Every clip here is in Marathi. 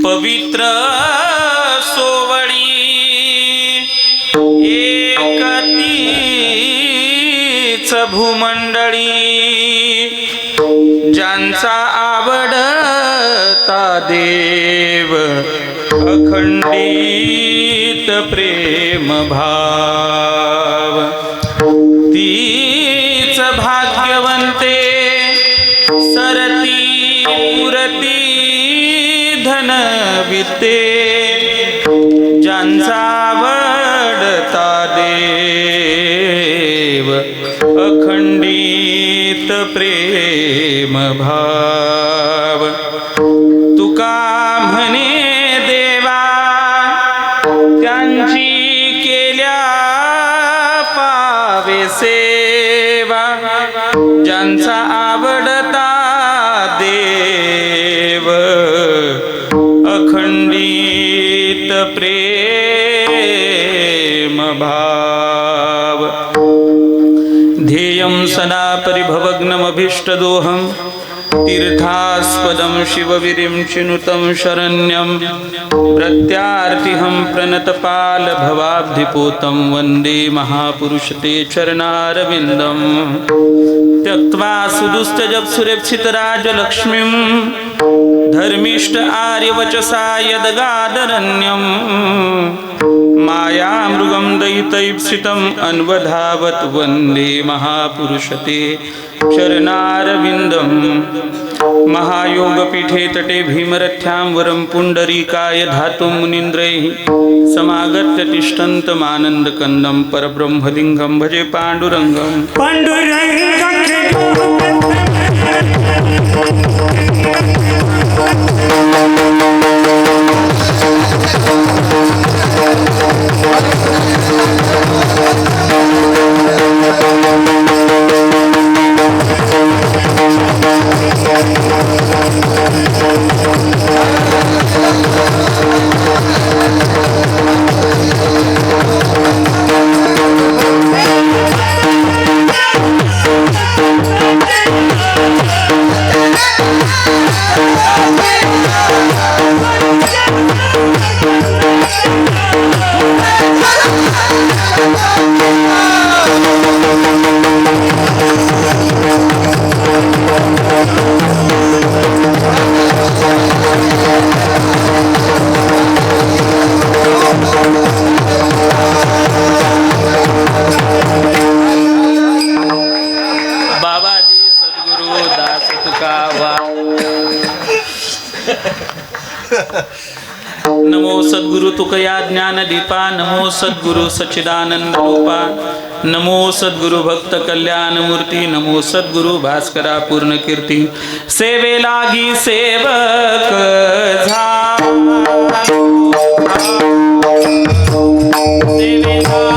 पवित्र सोवळी एकतीच भूमंडळी ज्यांचा आवडता देव अखंडित प्रेम भाव तीच भाग्यवंते सरती पुरती धन विते ज्यांचा आवडता देव अखंडित प्रेम भाव तुका म्हणे देवा त्यांची केल्या पावे सेवा ज्यांचा आवडता देव अखंडित प्रेम भाव ध्येयं सदा परिभवग्नमभीष्टदोहं तीर्थास्पदं शिवविरिं चिनुतं शरण्यं प्रत्यार्तिहं प्रणतपालभवाब्धिपूतं वन्दे महापुरुषते चरणारविन्दं त्यक्त्वा सुदुष्टजप्सुरेप्सितराजलक्ष्मीं धर्मिष्ठ आर्यवचसा यदगादरण्यं मायामृगं दयितैप्सितम् अन्वधावत् वन्दे महापुरुषते चरणारविन्दं महायोगपीठे तटे भीमरथ्यां वरं पुण्डरीकाय धातुं मुनीन्द्रैः समागत्य तिष्ठन्तमानन्दकन्दं परब्रह्मलिङ्गं भजे पाण्डुरङ्गं बाबाजी सद्गुरु दास तुकावा नमो सद्गुरु तुकया ज्ञानदीपा नमो सद्गुरु सच्चिदानंद रूपा नमो सद्गुरु भक्त कल्याण मूर्ती नमो सद्गुरु भास्करा पूर्ण कीर्ती सेवे लागी सेवक सेवे लागी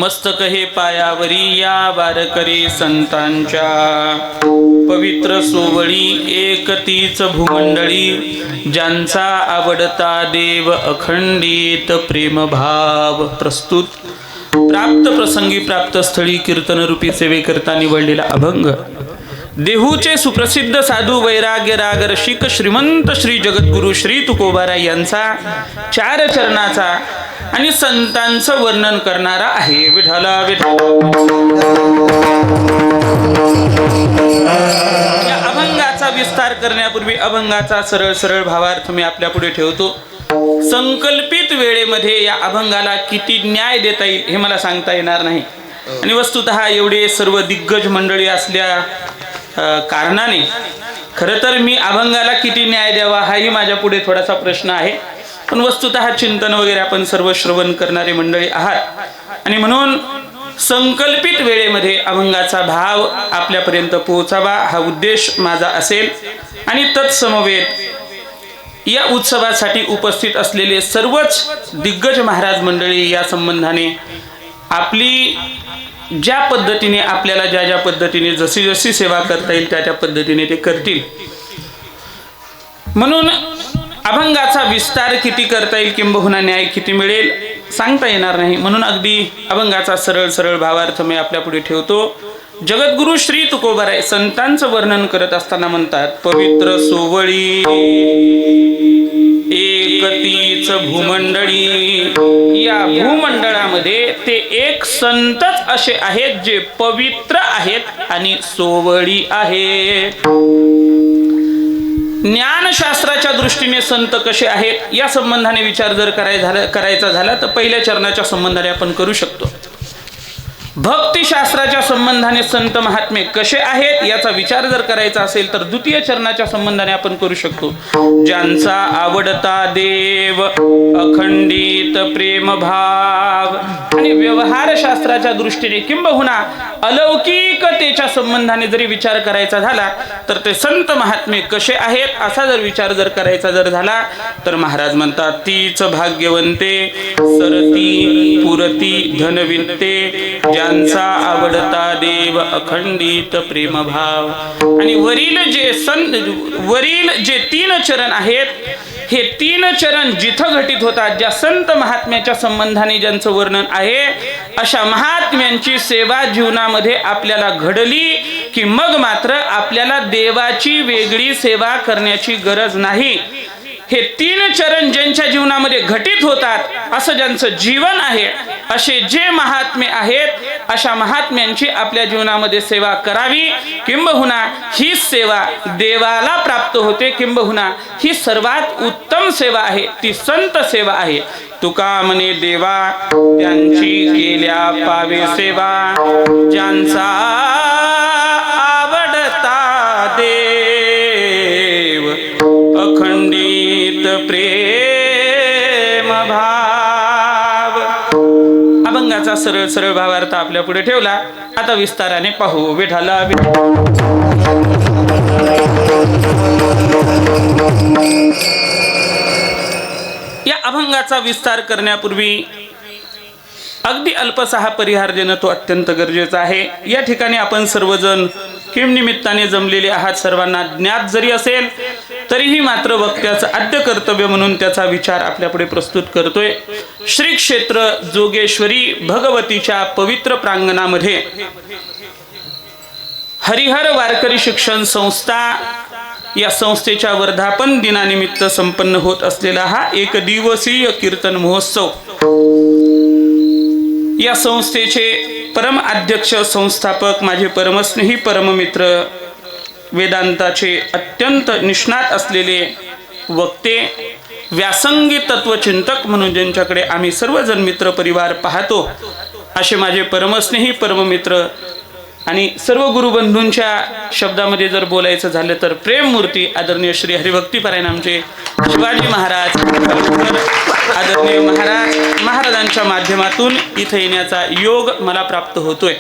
मस्तक हे पायावरी या वारकरी संतांच्या पवित्र सोवळी एकतीच भूमंडळी ज्यांचा आवडता देव अखंडित प्रेमभाव प्रस्तुत प्राप्त प्रसंगी प्राप्त स्थळी कीर्तन रूपी सेवेकरता निवडलेला अभंग देहूचे सुप्रसिद्ध साधू वैराग्य राग रसिक श्रीमंत श्री जगद्गुरु श्री तुकोबाराय यांचा 4 चरणाचा आणि संतांचं वर्णन करणारा आहे. विठ्ठला विठ्ठला. या अभंगाचा विस्तार करण्यापूर्वी अभंगाचा सरळ सरळ भावार्थ मी आपल्या पुढे ठेवतो. संकल्पित वेळेमध्ये या अभंगाला किती न्याय देता येईल हे मला सांगता येणार नाही आणि वस्तुतः एवढे सर्व दिग्गज मंडळी असल्या कारणाने खरं तर मी अभंगाला किती न्याय द्यावा हाही माझ्या पुढे थोडासा प्रश्न आहे. पण वस्तुतः चिंतन वगैरे आपण सर्व श्रवण करणारे मंडळी आहात आणि म्हणून संकल्पित वेळेमध्ये अभंगाचा भाव आपल्यापर्यंत पोहोचावा हा उद्देश माझा असेल. आणि तत्समवेत या उत्सवासाठी उपस्थित असलेले सर्वच दिग्गज महाराज मंडळी या संबंधाने आपली ज्या पद्धतीने आपल्याला ज्या पद्धतीने जशी जशी सेवा करता येईल त्या पद्धतीने ते करतील. म्हणून अभंगाचा विस्तार किती करता येईल किंबहुना न्याय किती मिळेल सांगता येणार नाही. म्हणून अगदी अभंगाचा सरळ सरळ भावार्थ मी आपल्या पुढे ठेवतो. जगद्गुरु श्री तुकोबाराय संतांचं वर्णन करत असताना म्हणतात पवित्र सोवळी एकतीच भूमंडळी. या भूमंडळामध्ये ते एक संतच असे आहेत जे पवित्र आहेत आणि सोवळी आहेत. ज्ञानशास्त्राच्या दृष्टीने संत कसे आहेत या संबंधाने विचार जर करायचा झाला तर पहिल्या चरणाच्या संबंधाने आपण करू शकतो. भक्तिशास्त्राच्या संबंधाने संत महात्मे कसे आहेत याचा विचार जर करायचा असेल तर द्वितीय चरणाच्या संबंधाने आपण करू शकतो. ज्यांचा आवडता देव अखंडित प्रेमभाव. आणि व्यवहारशास्त्राच्या दृष्टीने किंबहुना अलौकिकतेच्या संबंधाने जरी विचार करायचा झाला तर ते संत महात्मे कसे आहेत असा जर विचार जर करायचा जर झाला तर महाराज म्हणतात तीच भाग्यवंते सरती पुरती धनविंते ज्यांचा आवडता देव अखंडित प्रेमभाव. आणि वरील जे 3 चरण आहेत हे 3 चरण जिथं घटित होतात ज्या संत महात्म्याच्या संबंधाने ज्यांचं वर्णन आहे अशा महात्म्यांची सेवा जीवनामध्ये आपल्याला घडली की मग मात्र आपल्याला देवाची वेगळी सेवा करण्याची गरज नाही. हे 3 चरण ज्यांच्या जीवनामध्ये घटित होतात असं ज्यांचं जीवन आहे असे जे महात्मे आहेत अशा महात्म्यांची आपल्या जीवनामध्ये सेवा करावी. किंबहुना ही सेवा देवाला प्राप्त होते. किंबहुना ही सर्वात उत्तम सेवा आहे ती संत सेवा आहे. तुका म्हणे देवा त्यांची केल्या पावे सेवा ज्यांचा आवडता देव अखंडित प्रेम भाव. अभंगाचा सरळ सरळ भावार्थ आपल्या पुढे ठेवला. आता विस्ताराने पाहू. विठ्ठला या अभंगाचा विस्तार करण्यापूर्वी अगदी अल्पसा हा परिहार देणं तो अत्यंत गरजेचा आहे. या ठिकाणी आपण सर्वजण किम निमित्ताने जमलेले आहात. सर्वांना ज्ञात जरी असेल तरीही मात्र वक्त्याचं आद्य कर्तव्य म्हणून त्याचा विचार आपल्यापुढे प्रस्तुत करतोय. श्री क्षेत्र जोगेश्वरी भगवतीच्या पवित्र प्रांगणामध्ये हरिहर वारकरी शिक्षण संस्था या संस्थेच्या वर्धापन दिनानिमित्त संपन्न होत असलेला हा 1 दिवसीय कीर्तन महोत्सव या संस्थेचे परम अध्यक्ष संस्थापक माझे परमस्नेही परममित्र वेदांताचे अत्यंत निष्णात असलेले वक्ते व्यासंगी तत्वचिंतक म्हणून ज्यांच्याकडे आम्ही सर्वजण मित्र परिवार पाहतो असे माझे परमस्नेही परममित्र आणि सर्व गुरुबंधूंच्या शब्दामध्ये जर बोलायचं झालं तर प्रेममूर्ती आदरणीय श्री हरिभक्तीपरायण आमचे शिवाजी महाराज आदरणीय महाराजांच्या माध्यमातून इथे येण्याचा योग मला प्राप्त होतोय.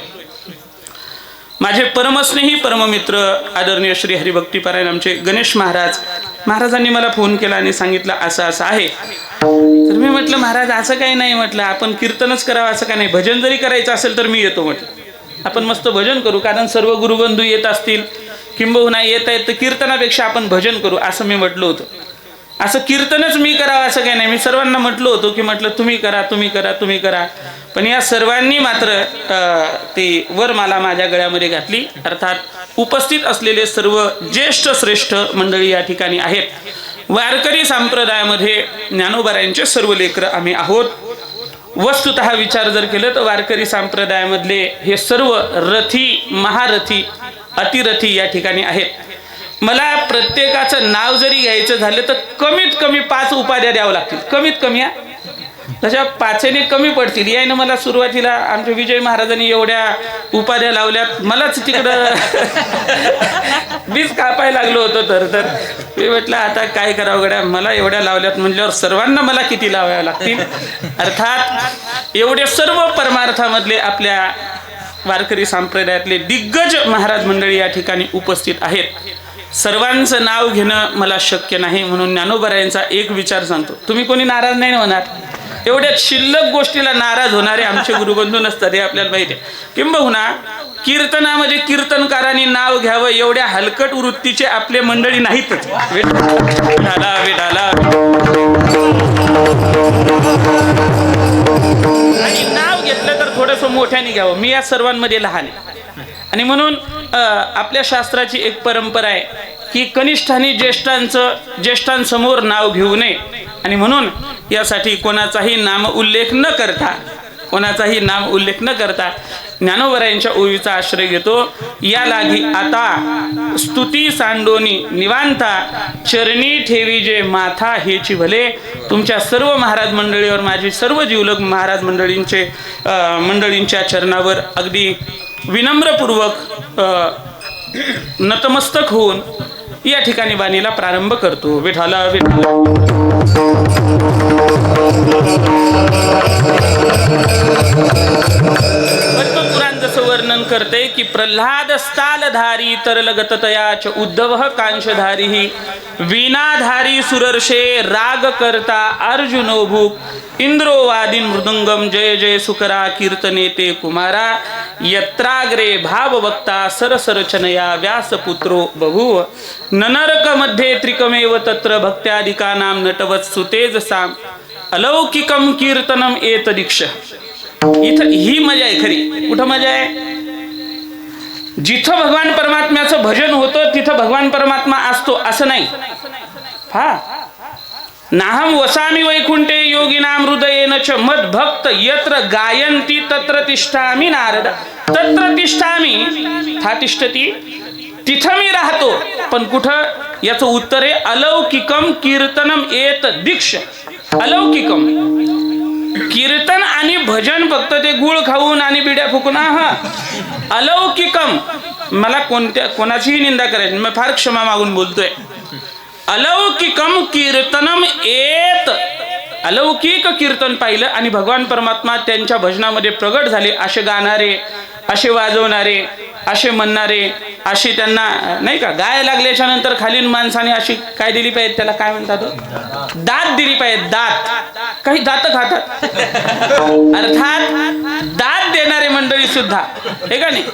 माझे परमस्नेही परममित्र आदरणीय श्री हरिभक्तीपरायण आमचे गणेश महाराज महाराजांनी मला फोन केला आणि सांगितलं असं असं आहे. तर मी म्हटलं महाराज असं काही नाही, म्हटलं आपण कीर्तनच करावं असं काही नाही, भजन जरी करायचं असेल तर मी येतो म्हटलं, आपण मस्त भजन करू, कारण सर्व गुरुबंधू येत असतील, किंबहुना येत आहेत तर कीर्तनापेक्षा आपण भजन करू असं मी म्हटलं होतं. असं कीर्तनच मी करावं असं काही नाही, मी सर्वांना म्हटलं होतो की म्हटलं तुम्ही करा तुम्ही करा तुम्ही करा. पण या सर्वांनी मात्र ती वरमाला माझ्या गळ्यामध्ये घातली. अर्थात उपस्थित असलेले सर्व ज्येष्ठ श्रेष्ठ मंडळी या ठिकाणी आहेत. वारकरी संप्रदायामध्ये ज्ञानोबारायांचे सर्व लेकरं आम्ही आहोत. वस्तुतः विचार जर केलं तर वारकरी संप्रदायामधले हे सर्व रथी महारथी अतिरथी या ठिकाणी आहेत. मला प्रत्येकाचं नाव जरी घ्यायचं झालं तर कमीत कमी 5 उपाध्या द्यावं लागतील, कमीत कमी. तशा 5ने कमी पडतील. याने मला सुरुवातीला आमच्या विजय महाराजांनी एवढ्या उपाध्या लावल्यात, मलाच तिकडं बीज कापायला लागलो होतो. तर मी म्हटलं आता काय करावं गड्या, मला एवढ्या लावल्यात म्हणल्यावर सर्वांना मला किती लावाव्या लागतील. अर्थात एवढे सर्व परमार्थामधले आपल्या वारकरी संप्रदायातले दिग्गज महाराज मंडळी या ठिकाणी उपस्थित आहेत. सर्वांचं नाव घेणं मला शक्य नाही, म्हणून ज्ञानोबारायांचा एक विचार सांगतो. तुम्ही कोणी नाराज नाही होणार, एवढ्या शिल्लक गोष्टीला नाराज होणारे आमचे गुरुबंधू नसतात हे आपल्याला माहिती आहे. किंबहुना कीर्तनामध्ये कीर्तनकारांनी नाव घ्यावं एवढ्या हलकट वृत्तीचे आपले मंडळी नाहीतच. विठाला विठाला आणि नाव घेतलं तर थोडंसं मोठ्याने घ्यावं. मी या सर्वांमध्ये लहान आहे आणि म्हणून आपल्या शास्त्राची एक परंपरा आहे की कनिष्ठांनी ज्येष्ठांसमोर नाव घेऊ नये. आणि म्हणून यासाठी कोणाचाही नाम उल्लेख न करता ज्ञानोबारायांच्या ओवीचा आश्रय घेतो. या लागी आता स्तुती सांडोनी निवांता चरणी ठेवी जे माथा हेची भले. तुमच्या सर्व महाराज मंडळीवर माझी सर्व जीवलग महाराज मंडळींच्या चरणावर अगदी विनम्रपूर्वक नतमस्तक होऊन या ठिकाणी बाणीला प्रारंभ करतो. विठाला विठाला पद्मपुराण जसं वर्णन करते की प्रल्हाद स्थालधारी तरलगततयाच उद्धव कांशधारी वीणाधारी सुरर्षे राग करता अर्जुनो भूप इंद्रोवादीन मृदुंगम जय जय सुकरा कीर्तने ते कुमारा यत्राग्रे भाववक्ता सरसरचनया व्यासपुत्रो बभूव ननरक मध्ये त्रिकमेव तत्र भक्त्यादिकानां नटवत् सुतेज साम अलौकिकम कीर्तनम एत दीक्ष. इथं ही मजा आहे खरी. कुठं मजा आहे? जिथं भगवान परमात्म्याचं भजन होतं तिथं भगवान परमात्मा असतो असं नाही. नाहम वसामी वैकुंठे योगिनाम हृदयेन च मद भक्त यत्र गायन्ति तत्र तिष्ठामि नारद. तत्र तिष्ठामि था तिष्ठती, तिथं मी राहतो. पण कुठं? याचं उत्तर आहे अलौकिकम कीर्तनम एत दीक्ष. अलौकिकम कीर्तन आणि भजन फक्त ते गुळ खाऊन आणि बिड्या फुकून. अलौकिकम मला कोणाचीही निंदा करायची, मी फार क्षमा मागून बोलतोय. अलौकिकम कीर्तनम एत. अलौकिक कीर्तन पाहिलं आणि भगवान परमात्मा त्यांच्या भजनामध्ये प्रगट झाले. असे गाणारे, असे वाजवणारे, असे म्हणणारे, अशी त्यांना नाही का गाय लागल्याच्या नंतर खालीन माणसाने अशी काय दिली पाहिजे, त्याला काय म्हणतात, दात दिली पाहिजे. दात, काही दात खातात. अर्थात दात देणारे मंडळी सुद्धा हे का नाही.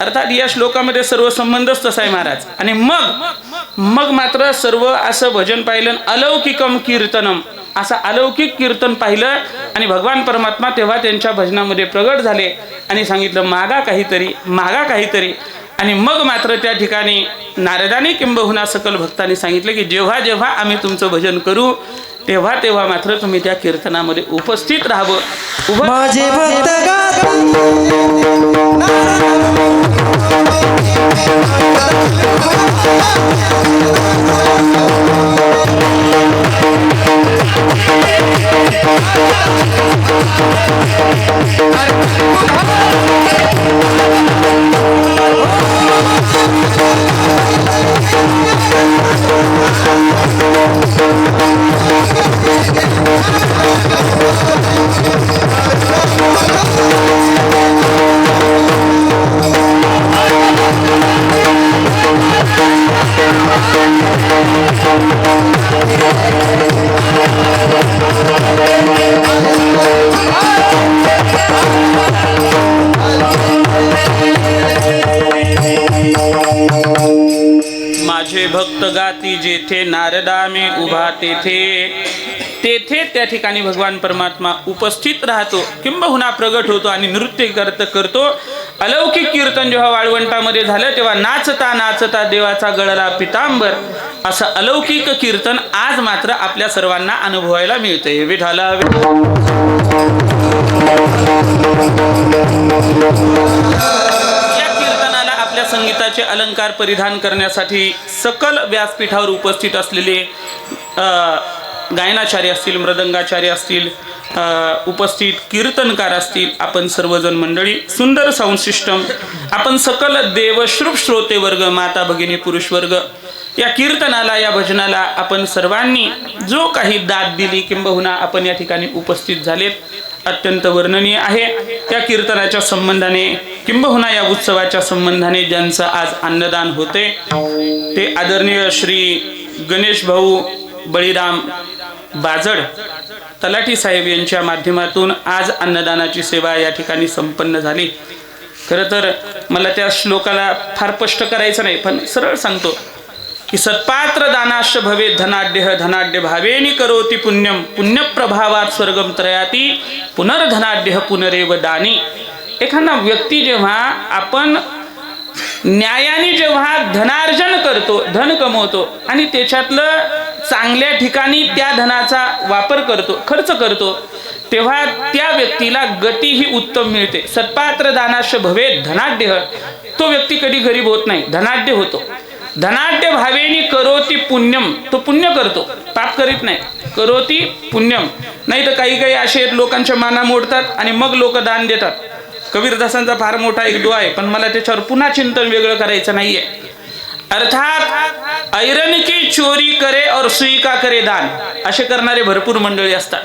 अर्थात या श्लोकामध्ये सर्व संबंधच तसा आहे महाराज. आणि मग मात्र सर्व असं भजन पाहिलं. अलौकिकम कीर्तनम असं अलौकिक कीर्तन पाहिलं आणि भगवान परमात्मा तेव्हा त्यांच्या भजनामध्ये प्रगट झाले आणि सांगितलं मागा काहीतरी. आणि मग मात्र त्या ठिकाणी नारदाने किंबहुना सकल भक्तांनी सांगितलं की जेव्हा जेव्हा आम्ही तुमचं भजन करू तेव्हा मात्र तुम्ही त्या कीर्तनामध्ये उपस्थित राहावं. माझे भक्त माझे भक्त गाती जेथे नारदा में उभा तेथे तेथे त्या ठिकाणी भगवान परमात्मा उपस्थित राहतो, किंबहुना प्रगट होतो आणि नृत्य करतो. अलौकिक कीर्तन जेव्हा वाळवंटामध्ये झालं तेव्हा नाचता नाचता देवाचा गळला पितांबर, असं अलौकिक कीर्तन आज मात्र आपल्या सर्वांना अनुभवायला मिळते. विठाला आपल्या संगीताचे अलंकार परिधान करण्यासाठी सकल व्यासपीठावर उपस्थित असलेले गायनाचार्य असतील, मृदंगाचार्य असतील, उपस्थित कीर्तनकार असतील, आपण सर्वजण मंडळी, सुंदर साऊंड सिस्टम, आपण सकल देवश्रुप श्रोते वर्ग, माता भगिनी पुरुष वर्ग, या कीर्तनाला या भजनाला आपण सर्वांनी जो काही दाद दिली किंबहुना आपण या ठिकाणी उपस्थित झालेत, अत्यंत वर्णनीय आहे. त्या कीर्तनाच्या संबंधाने किंबहुना या उत्सवाच्या संबंधाने ज्यांचं आज अन्नदान होते ते आदरणीय श्री गणेश भाऊ बळीराम बाजड तलाठी साहेब यांच्या माध्यमातून आज अन्नदानाची सेवा या ठिकाणी संपन्न झाली. खरं तर मला त्या श्लोकाला फार स्पष्ट करायचं नाही, पण सरळ सांगतो की सत्पात्र दानाश भवे धनाढ्य धनाढ्य भावेनी करोति पुण्यम पुण्यप्रभावात स्वर्गम त्रयाती पुनर्धनाढ्य पुनरेव दानी. एखादा व्यक्ती जेव्हा आपण न्यायाने जेव्हा धनार्जन करतो, धन कमवतो आणि त्याच्यातलं चांगल्या ठिकाणी त्या धनाचा वापर करतो, खर्च करतो, तेव्हा त्या व्यक्तीला गती ही उत्तम मिळते. सत्पात्र दानाश भवे धनाढ्य, तो व्यक्ती कधी गरीब होत नाही, धनाढ्य होतो. धनाढ्य भावेनी करोति पुण्यम, तो पुण्य करतो, पाप करीत नाही, करोति पुण्यम. नाही तर काही काही असे लोकांच्या माना मोडतात आणि मग लोक दान देतात. कबीरदासांचा फार मोठा एक दुआ आहे, पण मला त्याच्यावर पुन्हा चिंतन वेगळं करायचं नाहीये. अर्थात ऐरन की चोरी करे और सुई का करे दान, असे करणारे भरपूर मंडळी असतात.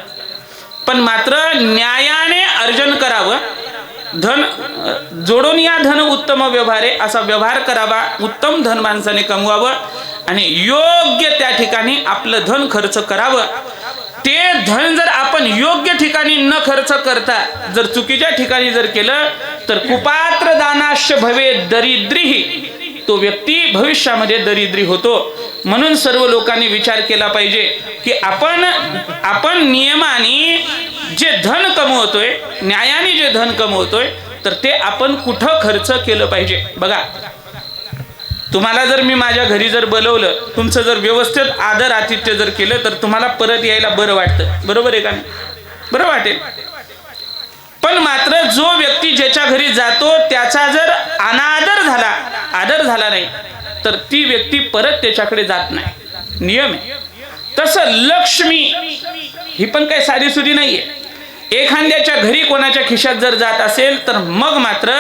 पण मात्र न्यायाने अर्जन करावं, धन जोडून या धन उत्तम व्यवहारे, असा व्यवहार करावा, उत्तम धन माणसाने कमवावं आणि योग्य त्या ठिकाणी आपलं धन खर्च करावं. ते धन जर आपण योग्य ठिकाणी न खर्च करता जर चुकीच्या ठिकाणी जर केलं तर कुपात्र दानाश भवे दरिद्रीही, तो व्यक्ती भविष्यामध्ये दरिद्री होतो. म्हणून सर्व लोकांनी विचार केला पाहिजे की आपण नियमाने जे धन कमवतोय, न्यायाने जे धन कमवतोय, तर ते आपण कुठं खर्च केलं पाहिजे. बघा, तुम्हाला जर मी माझ्या घरी जर बोलवलं, तुमचं जर व्यवस्थित आदर आतिथ्य जर केलं तर तुम्हाला परत यायला बरं वाटतं, बरोबर आहे का? बरं वाटेल. पण मात्र जो व्यक्ती ज्याच्या घरी जातो त्याचा जर अनादर झाला, आदर झाला नाही, तर ती व्यक्ती परत त्याच्याकडे जात नाही, नियम आहे. तसं लक्ष्मी ही पण काही साधीसुधी नाहीये. एखाद्याच्या घरी कोणाच्या खिशात जर जात असेल तर मग मात्र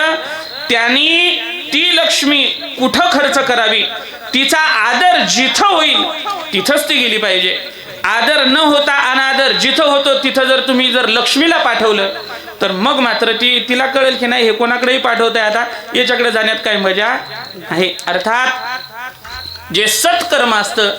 त्यांनी ती लक्ष्मी कुठं खर्च करावी, तिचा आदर जिथं होईल तिथंच ती गेली पाहिजे. आदर न होता अनादर जिथं होतो तिथं जर तुम्ही जर लक्ष्मीला पाठवलं तर मग मात्र तिला कळेल की नाही हे कोणाकडेही पाठवत आहे, आता याच्याकडे जाण्यात काही मजा आहे. अर्थात जे सत्कर्म असतं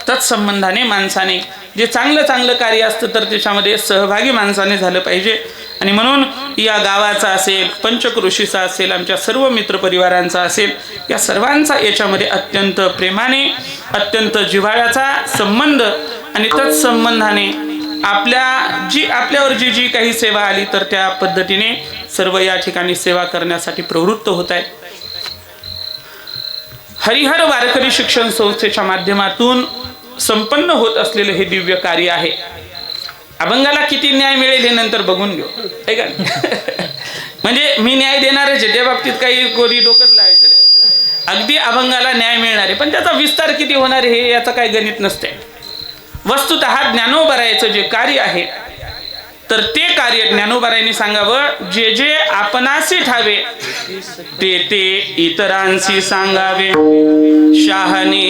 तत्संबंधाने माणसाने जे चांगलं कार्य असतं तर त्याच्यामध्ये सहभागी माणसाने झालं पाहिजे. आणि म्हणून या गावाचा असेल, पंचक्रोशीचा असेल, आमच्या सर्व मित्रपरिवारांचा असेल, या सर्वांचा याच्यामध्ये अत्यंत प्रेमाने, अत्यंत जिव्हाळ्याचा संबंध आणि तत्संबंधाने आपल्यावर जी काही सेवा आली तर त्या पद्धतीने सर्व या ठिकाणी सेवा करण्यासाठी प्रवृत्त होत आहेत. हरिहर वारकरी शिक्षण संस्थेच्या माध्यमातून संपन्न होत असलेले हे दिव्य कार्य आहे. अभंगाला किती न्याय मिळेल हे नंतर बघून घेऊ, आहे का? म्हणजे मी न्याय देणारच आहे, त्या बाबतीत काही कोणी डोकंच लावायचं नाही. अगदी अभंगाला न्याय मिळणार आहे, पण त्याचा विस्तार किती होणार हे याचं काही गणित नसते. वस्तुतः ज्ञानोबारायचं जे कार्य आहे तर ते कार्य ज्ञानोबारायांनी सांगावं, जे जे आपणासी ठावे ते ते इतरांशी सांगावे. शहाणे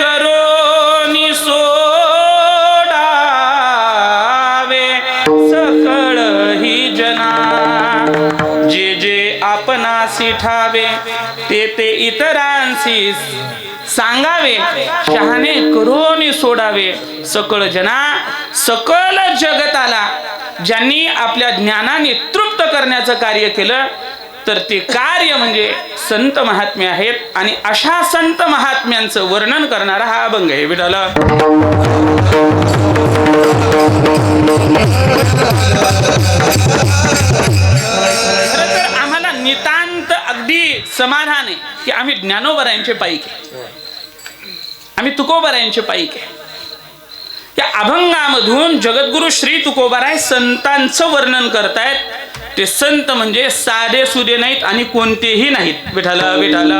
करोनी सोडावे सकळ ही जना, जे जे आपणासी ठावे ते इतरांसी सांगावे, शहाणे करून सोडावे. सकळ जगताला ज्यांनी आपल्या ज्ञानाने तृप्त करण्याचं कार्य केलं तर ते कार्य म्हणजे संत महात्मे आहेत. आणि अशा संत महात्म्यांचं वर्णन करणारा हा अभंग आहे. विठाल खरं तर आम्हाला नितांत अगदी समाधान आहे की आम्ही ज्ञानोबरायांचे पाईक आहे, आम्ही तुकोबरायांचे पाईक आहे. या अभंगामधून जगद्गुरु श्री तुकोबाराय संतांचं वर्णन करतायत. ते संत म्हणजे साधे सुधे नाहीत आणि कोणतेही नाहीत. विठाल विठाल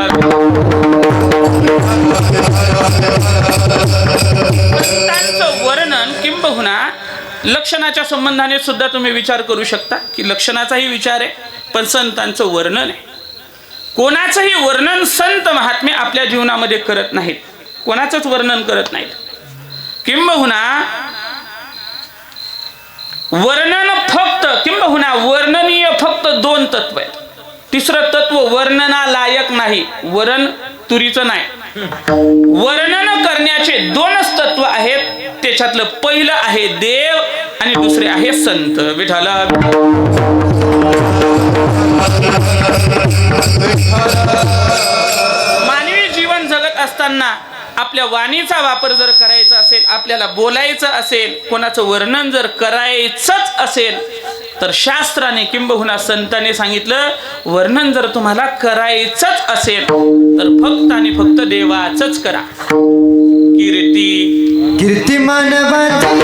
संतांचं वर्णन किंबहुना लक्षणाच्या संबंधाने सुद्धा तुम्ही विचार करू शकता की लक्षणाचाही विचार आहे, पण संतांचं वर्णन आहे. कोणाचंही वर्णन संत महात्मे आपल्या जीवनामध्ये करत नाहीत, कोणाचंच वर्णन करत नाहीत. किंबहुना वर्णनीय फक्त दोन तत्व आहेत. तिसरं तत्व वर्णनालायक नाही, वरण तुरीचं नाही. वर्णन करण्याचे दोनच तत्व आहेत. त्याच्यातलं पहिलं आहे देव आणि दुसरे आहे संत. विठाल मानवी जीवन जगत असताना आपल्या वाणीचा वापर जर करायचा असेल, आपल्याला बोलायचं असेल, कोणाचं वर्णन जर करायचंच असेल तर शास्त्राने किंबहुना संतांनी सांगितलं वर्णन जर तुम्हाला करायचंच असेल तर फक्त आणि फक्त देवाचंच करा. कीर्ती मानवाची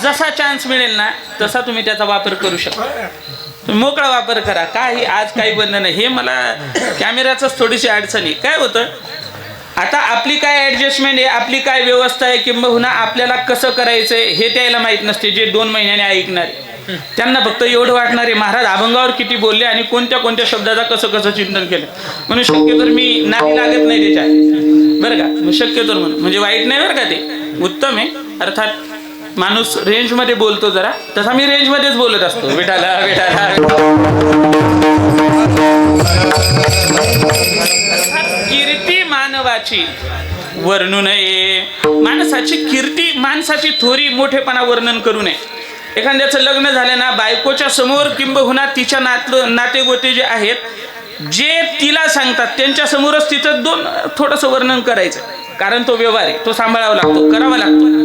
जसा चान्स मिळेल ना तसा तुम्ही त्याचा वापर करू शकता. तुम्ही मोकळा वापर करा. काही आज काही बंधन नाही. हे मला कॅमेऱ्याचंच थोडीशी अडचण आहे. काय होतं आता आपली काय ऍडजस्टमेंट आहे, आपली काय व्यवस्था आहे, किंबहुना आपल्याला कसं करायचंय हे त्याला माहित नसते. जे 2 महिन्याने ऐकणार त्यांना फक्त एवढं वाटणार आहे महाराज अभंगावर किती बोलले आणि कोणत्या कोणत्या शब्दाचा कसं कसं चिंतन केलं. म्हणून शक्यतो मी नाही लागत नाही त्याच्यात बरं का. मग शक्यतो म्हणजे वाईट नाही बरं का, ते उत्तम आहे. अर्थात माणूस रेंज मध्ये बोलतो जरा, तसा मी रेंज मध्येच बोलत असतो. विठाला विठाला कीर्ती मानवाची वर्णू नये. माणसाची कीर्ती, माणसाची थोरी मोठेपणा वर्णन करू नये. एखाद्याचं लग्न झालं ना, बायकोच्या समोर किंबहुना तिच्या नातेगोते जे आहेत जे तिला सांगतात त्यांच्या समोरच तिचं थोडंसं वर्णन करायचं. कारण तो व्यवहार आहे, तो सांभाळावा लागतो, करावा लागतो.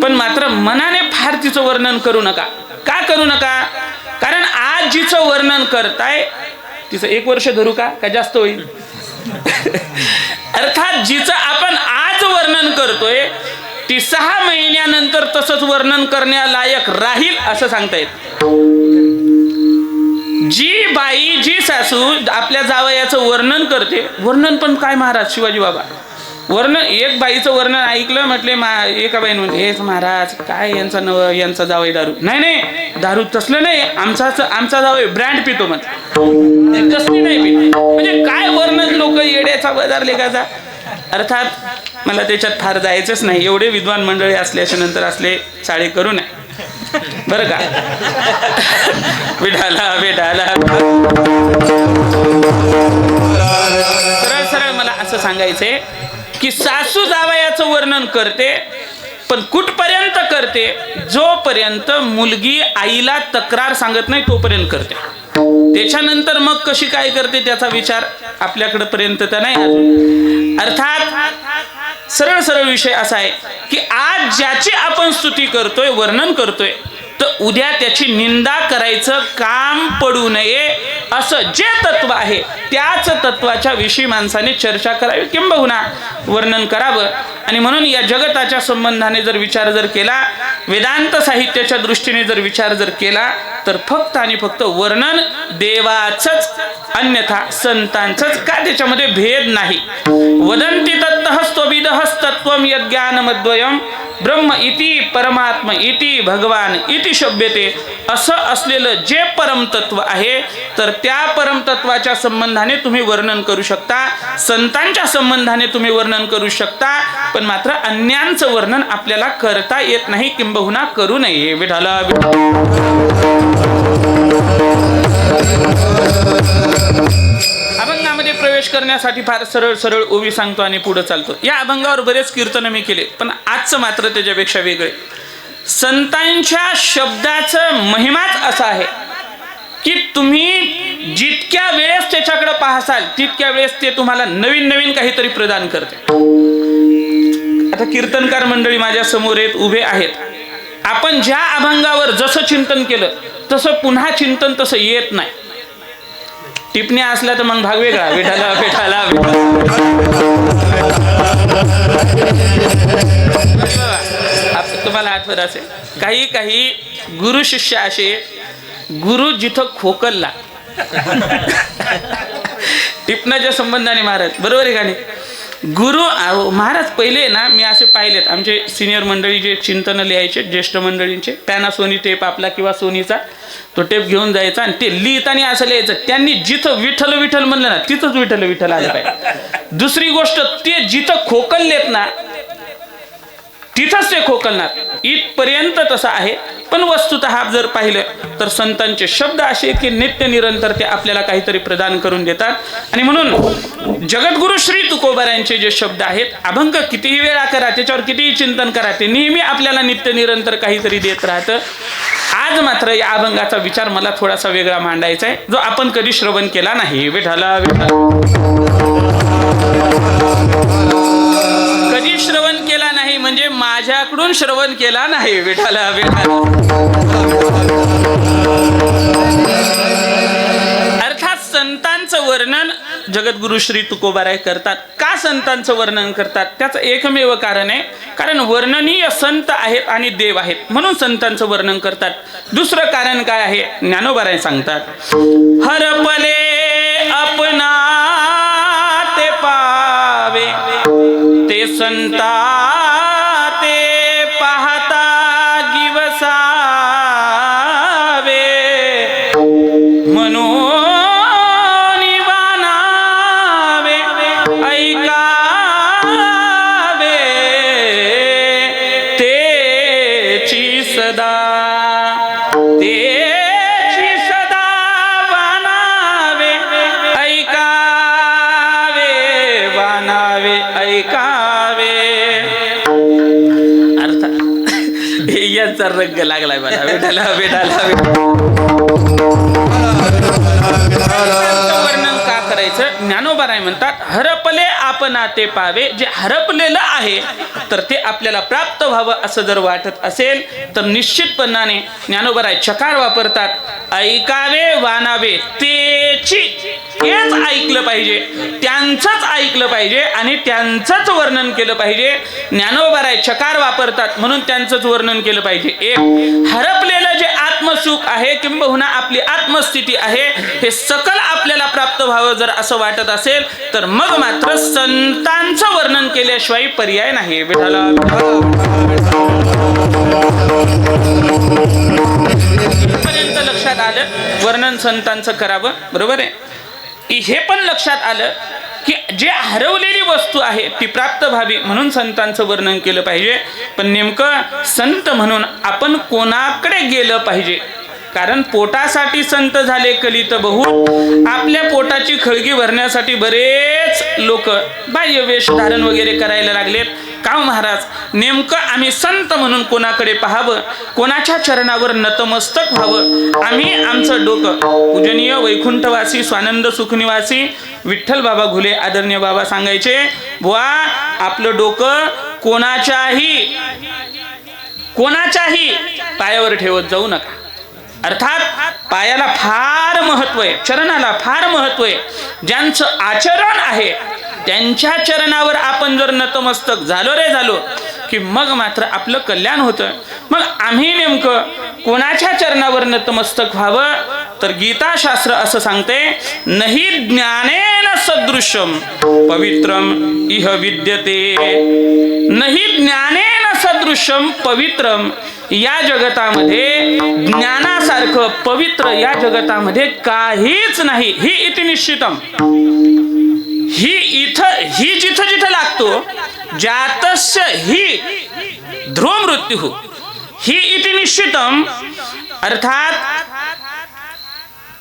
पण मात्र मनाने फार तिचं वर्णन करू नका. का करू नका? कारण आज जिचं वर्णन करताय तिचं 1 वर्ष धरू का जास्त होईल. अर्थात जिचं आपण आज वर्णन करतोय ती 6 महिन्यानंतर तसंच वर्णन करण्यालायक राहील असं सांगता येत. जी बाई, जी सासू आपल्या जावयाचं वर्णन करते, वर्णन पण काय महाराज शिवाजी बाबा, वर्णन एक बाईचं वर्णन ऐकलं म्हटले एका बाईने म्हणजे हेच महाराज काय यांचा जावई दारू. नाही दारू तसलं नाही, आमचा जावई ब्रँड पितो म्हटलं, कसली नाही पित. म्हणजे काय वर्णन लोक येड्याचा बाजार लेखाचा. अर्थात मला त्याच्यात फार जायचंच नाही. एवढे विद्वान मंडळी असल्याच्या नंतर असले चाळे करू नये बरं का. विठाला सरळ मला असं सांगायचंय की सासू जावयाचं वर्णन करते, पण कुठपर्यंत करते? जोपर्यंत मुलगी आईला तक्रार सांगत नाही तोपर्यंत करते. त्याच्यानंतर मग कशी काय करते त्याचा विचार आपल्याकडे पर्यंत तर नाही अजून. अर्थात सरळ सरळ विषय असा आहे की आज ज्याची आपण स्तुती करतोय, वर्णन करतोय, तर उद्या त्याची निंदा करायचं काम पडू नये असं जे तत्व आहे त्याच तत्वाच्या विषयी माणसाने चर्चा करावी किंबहुना वर्णन करावं. आणि म्हणून या जगताच्या संबंधाने जर विचार जर केला, वेदांत साहित्याच्या दृष्टीने जर विचार जर केला, तर फक्त आणि फक्त वर्णन देवाचंच, अन्यथा संतांचंच. का त्याच्यामध्ये भेद नाही. वदंती तत्तहस्त्वविदहस्तत्वं यज्ञानमद्वयम् ब्रह्म इति परमात्मा इति भगवान इति शब्यते असं असलेलं जे परमतत्व आहे, तर त्या परमतत्वाच्या संबंधाने तुम्ही वर्णन करू शकता, संतांच्या संबंधाने तुम्ही वर्णन करू शकता, पण मात्र अन्यांचं वर्णन आपल्याला करता येत नाही किंबहुना करू नये. विठाला अभंगामध्ये प्रवेश करण्यासाठी फार सरळ सरळ ओवी सांगतो आणि पुढे चालतो. या अभंगावर बरेच कीर्तन मी केले, पण आजचं मात्र त्याच्यापेक्षा वेगळे. संतांच्या शब्दाचं महिमाच असा आहे की तुम्ही जितक्या वेळेस त्याच्याकडे पाहसाल तितक्या वेळेस ते तुम्हाला नवीन नवीन काहीतरी प्रदान करते. आता कीर्तनकार मंडळी माझ्या समोर येत उभे आहेत. आपण ज्या अभंगावर जसं चिंतन केलं तसं पुन्हा चिंतन तसं येत नाही. टिपण्या असल्या तर मग भाग वेगळा. विठाला विठाला तुम्हाला आठवत असेल, काही काही गुरु शिष्य असे, गुरु जिथं खोकलला टिपण्याच्या संबंधाने महाराज, बरोबर आहे का नाही? गुरु महाराज पहिले ना मी असे पाहिलेत, आमचे सिनियर मंडळी जे चिंतन लिहायचे, ज्येष्ठ मंडळींचे, पॅनासोनी टेप आपला किंवा सोनीचा तो टेप घेऊन जायचा आणि ते लिहिताना असं लिहायचं, त्यांनी जिथं विठ्ठल विठ्ठल म्हणलं ना तिथंच विठ्ठल विठ्ठल आलं पाहिजे. दुसरी गोष्ट, ते जिथं खोकललेत ना तिथंच ते खोकलणार, इथपर्यंत तसं आहे. पण वस्तुतः जर पाहिलं तर संतांचे शब्द असे की नित्य निरंतर ते आपल्याला काहीतरी प्रदान करून देतात. आणि म्हणून जगद्गुरु श्री तुकोबारायांचे जे शब्द आहेत, अभंग कितीही वेळा करा, त्याच्यावर कितीही चिंतन करा, ते नेहमी आपल्याला नित्य निरंतर काहीतरी देत राहतं. आज मात्र या अभंगाचा विचार मला थोडासा वेगळा मांडायचा आहे, जो आपण कधी श्रवण केला नाही. विठाला कधी श्रवण केला नाही म्हणजे माझ्याकडून श्रवण केला नाही. विठाला अर्थात संतांचं वर्णन जगद्गुरु श्री तुकोबाराय करतात. का संतांचं वर्णन करतात? त्याचं एकमेव कारण आहे, कारण वर्णनीय संत आहेत आणि देव आहेत म्हणून संतांचं वर्णन करतात. दुसरं कारण काय आहे? ज्ञानोबाराय सांगतात, हरपले अपना ते पावे ते संता ते पाहता गिवसावे म्हणून वानावे ऐकावे तेची सदा वानावे ऐकावे. अर्थात याचा रंग लागलाय मला. विठाला वर्णन का करायचं? ज्ञानोबाराय म्हणतात, हरपले आपणा ते पावे. जे हरपलेलं आहे तर ते आपल्याला प्राप्त व्हावं असं जर वाटत असेल तर निश्चितपणाने ज्ञानोबाराय चकार वापरतात. ऐकावे वानावे तेची, हेच ऐकलं पाहिजे, त्यांचंच ऐकलं पाहिजे आणि त्यांचंच वर्णन केलं पाहिजे. ज्ञानोबाराय चकार वापरतात म्हणून त्यांचंच वर्णन केलं पाहिजे. एक हरपलेलं जे आत्मसुख आहे किंबहुना आपली आत्मस्थिती आहे, हे सकल आपल्याला प्राप्त व्हावं जर असं वाटत असेल तर मग मात्र संतांचं वर्णन केल्याशिवाय पर्याय नाही. विठाला इथपर्यंत लक्षात आलं, वर्णन संतांचं करावं, बरोबर आहे. हे पण लक्षात आलं की जे हरवलेली वस्तू आहे ती प्राप्त व्हावी म्हणून संतांचं वर्णन केलं पाहिजे. पण नेमकं संत म्हणून आपण कोणाकडे गेलं पाहिजे? कारण पोटासाठी संत झाले कलित बहु. आपल्या पोटाची खळगी भरण्यासाठी बरेच लोक बाह्य वेश धारण वगैरे करायला लागलेत. का हो महाराज, नेमकं आम्ही संत म्हणून कोणाकडे पाहावं, कोणाच्या चरणावर नतमस्तक व्हावं? आम्ही आमचं डोकं पूजनीय वैकुंठवासी स्वानंद सुखनिवासी विठ्ठल बाबा घुले आदरणीय बाबा सांगायचे, बुवा आपलं डोकं कोणाच्याही पायावर ठेवत जाऊ नका. अर्थात पायाला फार महत्व आहे, चरणाला फार महत्व आहे. ज्यांचं आचरण आहे त्यांच्या चरणावर आपण जर नतमस्तक झालो की मग मात्र आपलं कल्याण होतं. मग आम्ही नेमकं कोणाच्या चरणावर नतमस्तक व्हावं? तर गीताशास्त्र असं सांगते, नहि ज्ञानेन सदृशम पवित्रम इह विद्यते. नहि ज्ञानेन सदृशम पवित्रम, या जगतामध्ये ज्ञानासारखं पवित्र या जगतामध्ये काहीच नाही. ही इति निश्चितम, ही जिथं लागतो, जातस्य ही ध्रुव मृत्यू, ही इति निश्चितम. अर्थात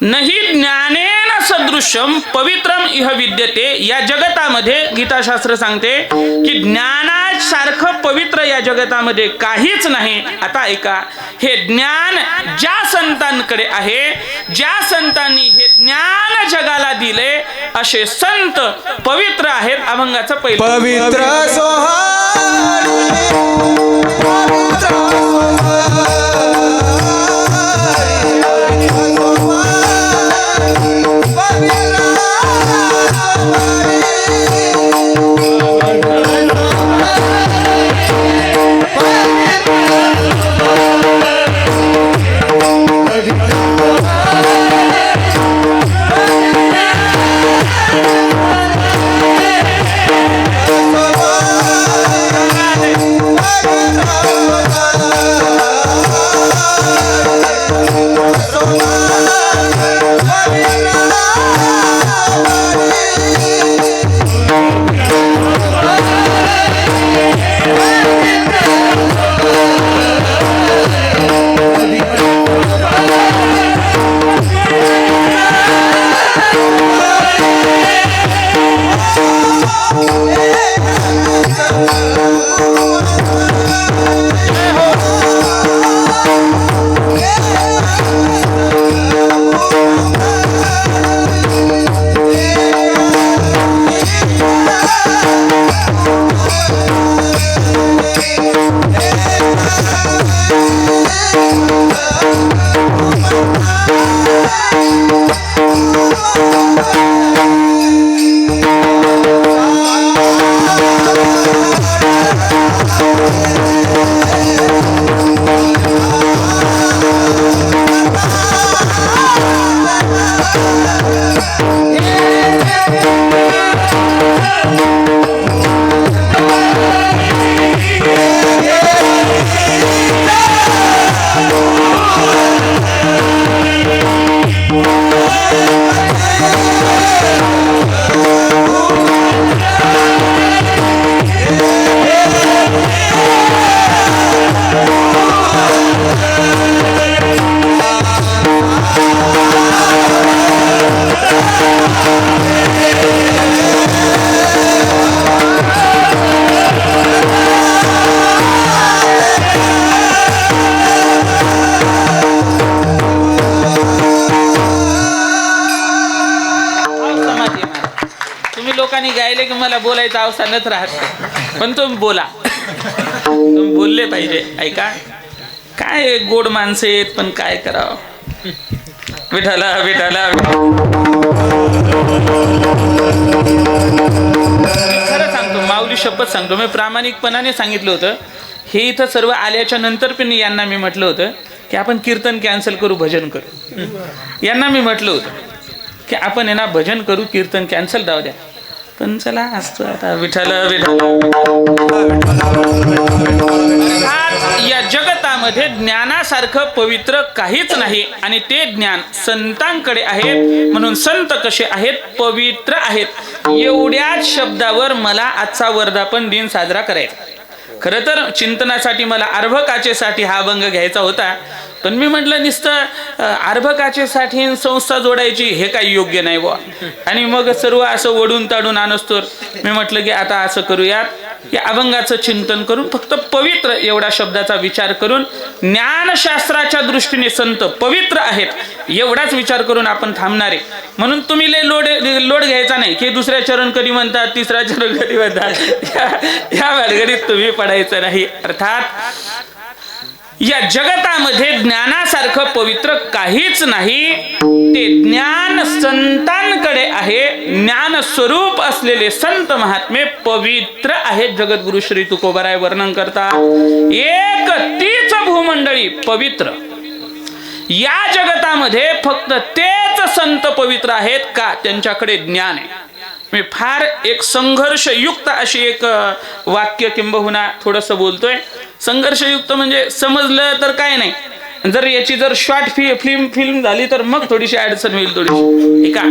नहि ज्ञानेन सदृशम पवित्रम इह विद्यते. या जगतामध्ये गीताशास्त्र सांगते की ज्ञानासारखं पवित्र या जगतामध्ये काहीच नाही. आता ऐका, हे ज्ञान ज्या संतांकडे आहे, ज्या संतांनी हे ज्ञान जगाला दिले, असे संत पवित्र आहेत. अभंगाचं पहिलं पवित्र लोकांनी गायले की मला बोलायचं अवसानच राहत, पण तुम्ही बोला, तुम्ही बोलले पाहिजे. ऐका, काय गोड माणसे आहेत, पण काय करावं. विठाला विठाला खरं सांगतो, माऊली शपथ सांगतो, मी प्रामाणिकपणाने सांगितलं होतं. हे इथं सर्व आल्याच्या नंतर पण यांना मी म्हटलं होतं की आपण कीर्तन कॅन्सल करू, भजन करू. यांना मी म्हटलं होतं की आपण यांना भजन करू, कीर्तन कॅन्सल जाऊ द्या. पण चला असतो आता विठाला विठाला. या जगतामध्ये ज्ञानासारखं पवित्र काहीच नाही आणि ते ज्ञान संतांकडे आहे. म्हणून संत कसे आहेत? पवित्र आहेत. एवढ्याच शब्दावर मला आजचा वर्धापन दिन साजरा करायचा. खरं तर चिंतनासाठी मला अर्भकाचेसाठी हा अभंग घ्यायचा होता, पण मी म्हटलं नुसतं अर्भकाचेसाठी संस्था जोडायची हे काही योग्य नाही बुवा. आणि मग सर्व असं ओढून ताडून आणस्तोर मी म्हटलं की आता असं करूयात, या अभंगाचं चिंतन करून फक्त पवित्र एवढा शब्दाचा विचार करून ज्ञानशास्त्राच्या दृष्टीने संत पवित्र आहेत एवढाच विचार करून आपण थांबणार आहे. म्हणून तुम्ही लय लोड घ्यायचा नाही की दुसऱ्या चरण कधी म्हणतात, तिसरा चरण कधी म्हणतात, या भानगडीत तुम्ही पडायचं नाही. अर्थात या जगतामध्ये ज्ञानासारखं पवित्र काहीच नाही. ते ज्ञान संतांकडे आहे. ज्ञान स्वरूप असलेले संत महात्मे पवित्र आहेत. जगद्गुरु श्री तुकोबाराय वर्णन करतात, एक तीच भूमंडळी पवित्र. या जगतामध्ये फक्त तेच संत पवित्र आहेत का त्यांच्याकडे ज्ञान आहे. मी फार एक संघर्षयुक्त अशी एक वाक्य किंबहुना थोडंसं बोलतोय. संघर्षयुक्त म्हणजे समजलं तर काय नाही, जर याची जर शॉर्ट फिल्म झाली तर मग थोडीशी अडचण होईल थोडीशी. एका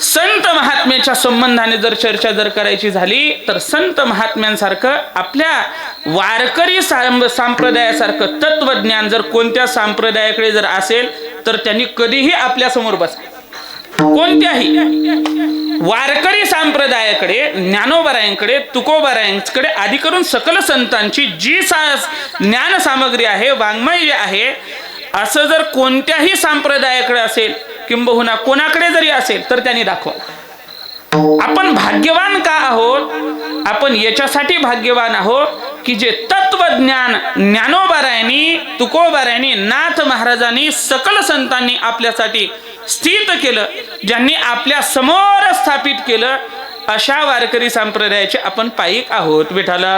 संत महात्म्याच्या संबंधाने जर चर्चा जर करायची झाली तर संत महात्म्यांसारखं आपल्या वारकरी संप्रदायासारखं तत्वज्ञान जर कोणत्या संप्रदायाकडे जर असेल तर त्यांनी कधीही आपल्या समोर बसा. कोणत्याही वारकरी संप्रदायाकडे, ज्ञानोबारायांकडे, तुकोबारायांकडे आदी करून सकल संतांची जी ज्ञान सामग्री आहे, वाङ्मय जे आहे, असं जर कोणत्याही संप्रदायाकडे असेल किंबहुना कोणाकडे जरी असेल तर त्यांनी दाखवा. आपण भाग्यवान का आहोत? आपण याच्यासाठी भाग्यवान आहोत की जे तत्वज्ञान ज्ञानोबारायांनी, तुकोबारायांनी, नाथ महाराजांनी, सकल संतांनी आपल्यासाठी स्थित केलं, ज्यांनी आपल्या समोर स्थापित केलं, अशा वारकरी संप्रदायाचे आपण पाईक आहोत. विठाला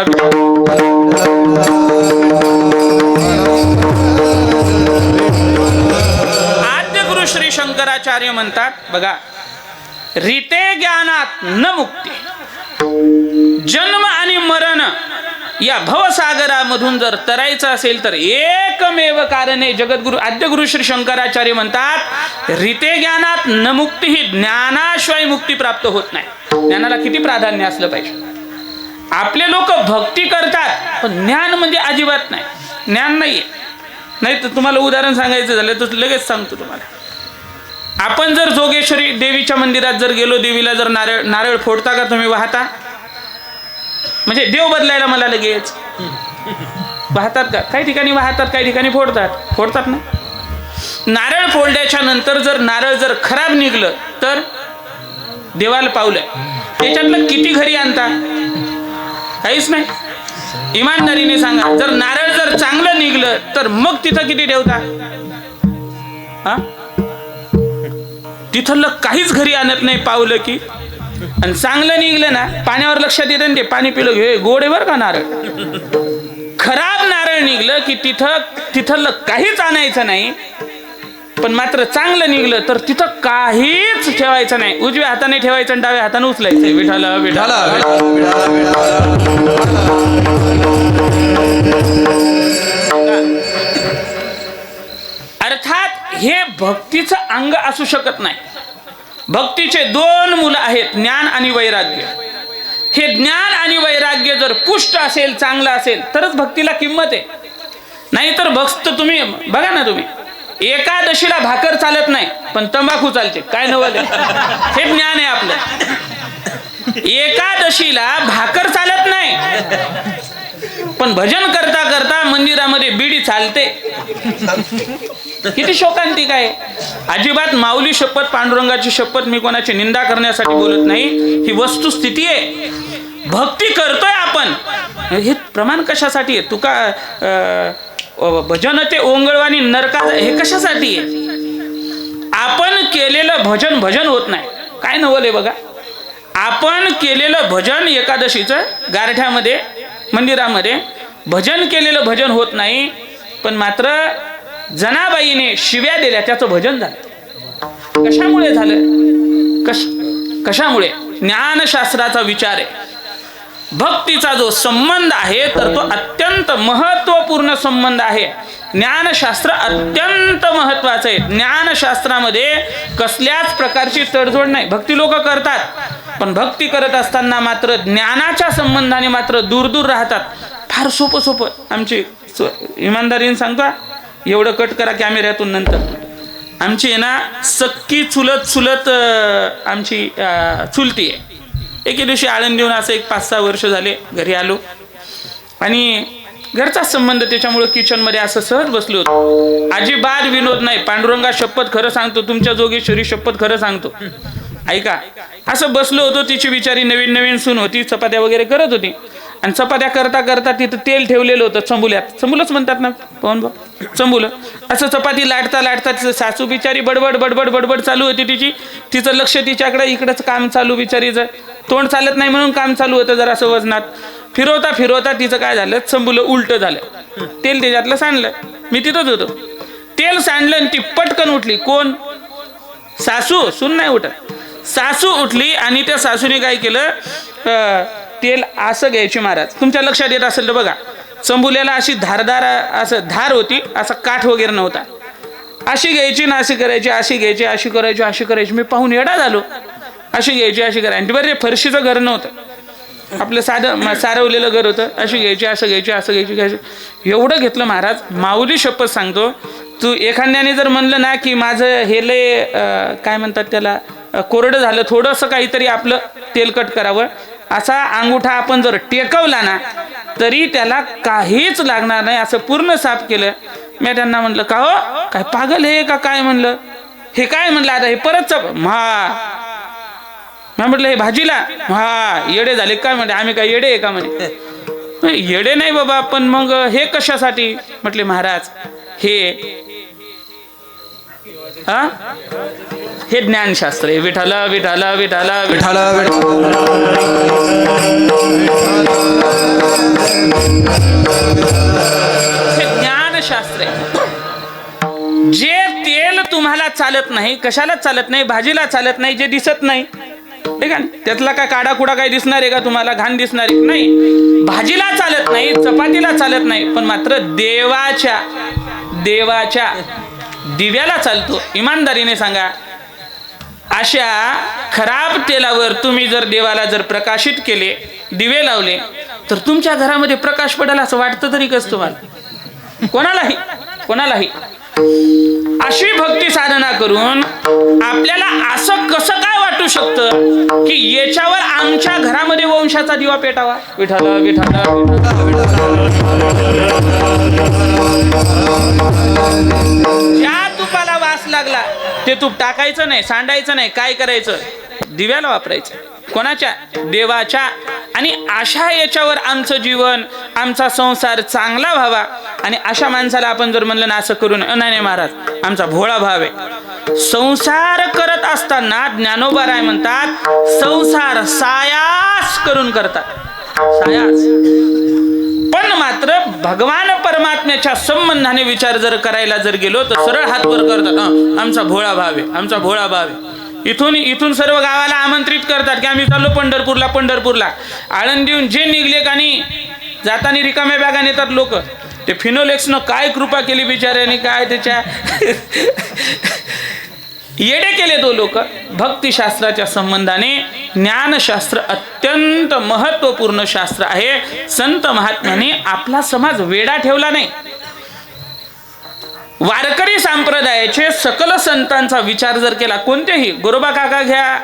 आद्यगुरु श्री शंकराचार्य म्हणतात बघा, रीते ज्ञानात न मुक्ती. जन्म आणि मरण या भवसागरामधून जर तरायचं असेल तर एकमेव कारण आहे. जगद्गुरु आद्यगुरु श्री शंकराचार्य म्हणतात, रीते ज्ञानात न मुक्ती. ही ज्ञानाशिवाय मुक्ती प्राप्त होत नाही. ज्ञानाला किती प्राधान्य असलं पाहिजे. आपले लोक भक्ती करतात पण ज्ञान म्हणजे अजिबात नाही, ज्ञान नाहीये. नाही तर तुम्हाला उदाहरण सांगायचं झालं तर लगेच सांगतो तुम्हाला. आपण जर जोगेश्वरी देवीच्या मंदिरात जर गेलो, देवीला जर नारळ फोडता का तुम्ही? वाहता? म्हणजे देव बदलायला मला लगेच वाहतात का? काही ठिकाणी वाहतात, काही ठिकाणी फोडतात ना. नारळ फोडल्याच्या नंतर जर नारळ जर खराब निघलं तर देवाला पावलं, त्याच्यातलं किती घरी आणता? काहीच नाही. इमानदारीने सांगा, जर नारळ जर चांगलं निघलं तर मग तिथं किती ठेवता? हा, तिथलं काहीच घरी आणत नाही पावलं की. आणि चांगलं निघलं ना, पाण्यावर लक्षात येतं, ते पाणी पिलं घे, गोड आहे बरं का नारळ. खराब नारळ निघलं की तिथलं काहीच आणायचं नाही. पण मात्र चांगलं निघलं तर तिथं काहीच ठेवायचं नाही. उजव्या हाताने ठेवायचं आणि डाव्या हाताने उचलायचं. विठाला विठाला. अर्थात हे भक्तीचं अंग असू शकत नाही. भक्तीचे दोन मुलं आहेत, ज्ञान आणि वैराग्य. हे ज्ञान आणि वैराग्य जर पुष्ट असेल, चांगलं असेल तरच भक्तीला किंमत आहे. नाहीतर भक्त तुम्ही बघा ना, तुम्ही एकादशीला भाकर चालत नाही पण तंबाखू चालते. काय नवल आहे? हे ज्ञान आहे आपलं. एकादशीला भाकर चालत नाही पण भजन करता करता मंदिरामध्ये बिडी चालते. किती शोकांतिक आहे. अजिबात माऊली शपथ, पांडुरंगाची शपथ, मी कोणाची निंदा करण्यासाठी बोलत नाही, ही वस्तुस्थिती आहे. भक्ती करतोय आपण, हे प्रमाण कशासाठी आहे? तुका भजन ते ओंगळवाणी नरका, हे कशासाठी आहे? आपण केलेलं भजन होत नाही. काय नवले बघा, आपण केलेलं भजन एकादशीचं गारठ्यामध्ये मंदिरामध्ये भजन केलेलं भजन होत नाही. पण मात्र जनाबाईने शिव्या दिल्या, त्याचं भजन झालं. कशामुळे झालं? कशामुळे? ज्ञानशास्त्राचा विचार आहे. भक्तीचा जो संबंध आहे तर तो अत्यंत महत्वपूर्ण संबंध आहे. ज्ञानशास्त्र अत्यंत महत्वाचं आहे. ज्ञानशास्त्रामध्ये कसल्याच प्रकारची तडजोड नाही. भक्ती लोक करतात पण भक्ती करत असताना मात्र ज्ञानाच्या संबंधाने मात्र दूर दूर राहतात. फार सोपं आमची इमानदारीने सांगतो, एवढं कट करा कॅमेऱ्यातून नंतर. आमची आहे ना सख्खी चुलत आमची चुलती आहे. एके दिवशी आळंदीहून असं एक 5-6 वर्ष झाले घरी आलो आणि घरचाच संबंध त्याच्यामुळे किचनमध्ये असं सहज बसलो होतो. अजिबात विनोद नाही, पांडुरंगा शपथ खरं सांगतो, तुमच्या जोगेश्वरी शपथ खरं सांगतो, ऐका. असं बसलो होतो, तिची बिचारी नवीन नवीन सून होती, चपात्या वगैरे करत होती आणि चपात्या करता करता तिथं तेल ठेवलेलं होतं चंबुल्यात, चंबुलच म्हणतात ना पवन भाऊ, चंबुलं. असं चपाती लाटता लाटता तिचं सासू बिचारी बडबड बडबड बडबड चालू होती तिची, तिचं लक्ष तिच्याकडे, इकडंच काम चालू बिचारीचं, तोंड चालत नाही म्हणून काम चालू होतं जरा असं वजनात. फिरवता फिरवता तिचं काय झालं, चंबुलं उलट झालं, तेल त्याच्यातलं सांडलं. मी तिथंच होतो, तेल सांडलं आणि ती पटकन उठली. कोण? सासू. सून नाही उठत, सासू उठली आणि त्या सासूने काय केलं, तेल असं घ्यायची महाराज, तुमच्या लक्षात येत असेल तर बघा, चंबुल्याला अशी धारदार असं धार होती, असा काठ वगैरे नव्हता, अशी घ्यायची ना अशी करायची, अशी घ्यायची अशी करायची अशी करायची. मी पाहून येडा झालो, अशी घ्यायची अशी करायची. बरं फरशीचं घर नव्हतं, आपलं साधं सारवलेलं घर होतं, अशी घ्यायची असं घ्यायची असं घ्यायची. एवढं घेतलं महाराज, माऊली शपथ सांगतो, तू एखाद्याने जर म्हणलं ना की माझं हे लय काय म्हणतात त्याला, कोरडं झालं, थोडंसं काहीतरी आपलं तेलकट करावं, असा अंगुठा आपण जर टेकवला ना तरी त्याला काहीच लागणार नाही, असं पूर्ण साफ केलं. मी त्यांना म्हणलं, का हो काय पागल हे का काय, म्हणलं हे काय, म्हणलं आता हे परत म्हटलं हे भाजीला, हा येडे झाले काय, म्हणजे आम्ही काय येडे आहे का, म्हणे येडे नाही बाबा, पण मग हे कशासाठी, म्हटले महाराज हे ज्ञानशास्त्र आहे. विठाला विठाला विठाला विठाला हे ज्ञानशास्त्र आहे. जे तेल तुम्हाला चालत नाही, कशाला चालत नाही, भाजीला चालत नाही, जे दिसत नाही, ठीक आहे, त्यातला काय काडा कुडा काय दिसणार आहे का तुम्हाला, घाण दिसणार आहे नाही, भाजीला चालत नाही, चपातीला चालत नाही, पण मात्र देवाच्या दिव्याला चालतो. इमानदारीने सांगा, अशा खराब तेलावर तुम्ही जर देवाला जर प्रकाशित केले, दिवे लावले, तर तुमच्या घरामध्ये प्रकाश पडेल असं वाटतं तरी कसं तुम्हाला, कोणालाही. अशी भक्ती साधना करून आपल्याला असं कसं काय वाटू शकतं की याच्यावर आमच्या घरामध्ये वंशाचा दिवा पेटावा. विठाला विठाला ज्या तुपाला वास लागला ते तूप टाकायचं नाही, सांडायचं नाही, काय करायचं, दिव्याला वापरायचं. कोणाच्या? देवाच्या. आणि अशा याच्यावर आमचं जीवन, आमचा संसार चांगला व्हावा. आणि अशा माणसाला आपण जर म्हणलं ना असं करून, नाही महाराज आमचा भोळा भाव आहे. संसार करत असताना ज्ञानोबा राय म्हणतात, संसार सायास करून करतात, सायास. पण मात्र भगवान परमात्म्याच्या संबंधाने विचार जर करायला जर गेलो तर सरळ हात वर करतात, आमचा भोळा भाव आहे, आमचा भोळा भाव आहे. इथून सर्व गावाला आमंत्रित करतात की आम्ही चाललो पंढरपूरला. आळंदीहून जे निघले आणि जाताना रिकाम्या बॅगा नेतात लोक. ते फिनोलेक्सनं काय कृपा केली बिचाऱ्याने, काय त्याच्या येडे केले तो लोक. भक्तिशास्त्राच्या संबंधाने ज्ञानशास्त्र अत्यंत महत्वपूर्ण शास्त्र आहे. संत महात्म्याने आपला समाज वेडा ठेवला नाही. वारकरी संप्रदायाचे सकल संतांचा विचार जर केला, कोणतेही गोरोबा काका घ्या,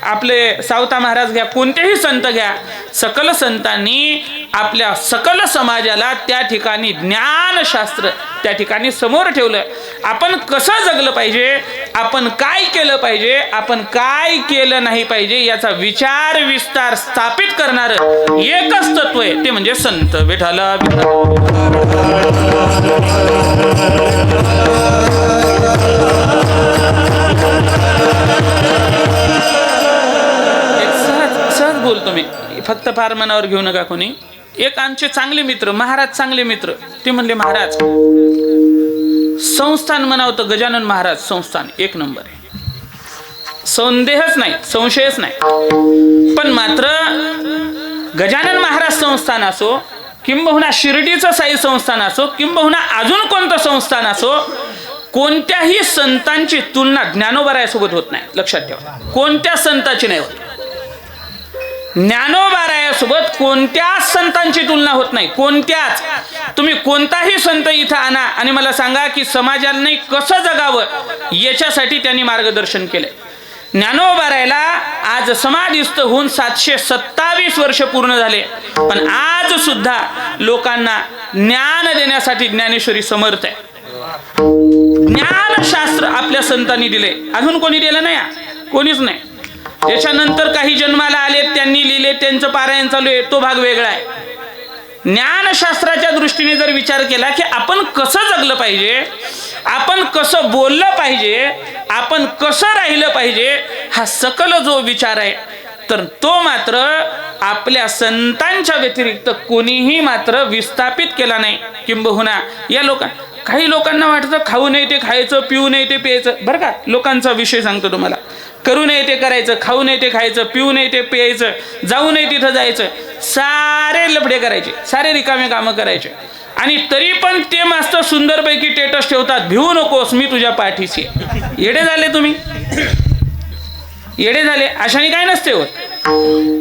आपले सावता महाराज घ्या, कोणतेही संत घ्या, सकल संतांनी आपल्या सकल समाजाला त्या ठिकाणी ज्ञानशास्त्र त्या ठिकाणी समोर ठेवलं. आपण कसं जगलं पाहिजे, आपण काय केलं पाहिजे, आपण काय केलं नाही पाहिजे, याचा विचार विस्तार स्थापित करणारं एकच तत्व आहे, ते म्हणजे संत. विठाला सहज बोलतो मी, फक्त फार मनावर घेऊ नका कोणी. एक आमचे चांगले मित्र, महाराज चांगले मित्र, ते म्हणले महाराज संस्थान म्हणावं, गजानन महाराज संस्थान एक नंबर आहे, संदेहच नाही, संशयच नाही. पण मात्र गजानन महाराज संस्थान असो, किंबहुना शिर्डीचं साई संस्थान असो, किंबहुना अजून कोणतं संस्थान असो, कोणत्याही संतांची तुलना ज्ञानोबारायासोबत होत नाही. लक्षात ठेवा, कोणत्या संतांची नाही होत. ज्ञानोबारायासोबत कोणत्याच संतांची तुलना होत नाही, कोणत्याच. तुम्ही कोणताही संत इथं आणा आणि मला सांगा की समाजाला कसं जगावं याच्यासाठी त्यांनी मार्गदर्शन केलंय. ज्ञानोबा रायला आज समाधिस्थ होऊन 727 वर्ष पूर्ण झाले, पण आज सुद्धा लोकांना ज्ञान देण्यासाठी ज्ञानेश्वरी समर्थ आहे. ज्ञानशास्त्र आपल्या संतांनी दिले, अजून कोणी दिलं नाही, कोणीच नाही. त्याच्यानंतर काही जन्माला आले, त्यांनी लिहिले, त्यांचं पारायण चालू आहे, तो भाग वेगळा आहे. ज्ञानशास्त्राच्या दृष्टीने जर विचार केला की आपण कसं जगलं पाहिजे, आपण कसं बोललं पाहिजे, आपण कसं राहिलं पाहिजे, हा सकल जो विचार आहे, तर तो मात्र आपल्या संतांच्या व्यतिरिक्त कोणीही मात्र विस्थापित केला नाही. किंबहुना या काही लोकांना वाटतं खाऊ नये ते खायचं, पिऊ नये ते प्यायचं. बरं का, लोकांचा विषय सांगतो तुम्हाला. करू नये ते करायचं, खाऊ नये ते खायचं, पिऊ नये ते प्यायचं, जाऊ नये तिथं जायचं, सारे लफडे करायचे, सारे रिकामे कामं करायचे. आणि तरी पण ते मस्त सुंदरपैकी स्टेटस ठेवतात, भिवू नकोस मी तुझ्या पाठीशी. येडे झाले तुम्ही, येडे झाले. अशाने काय नसते होत.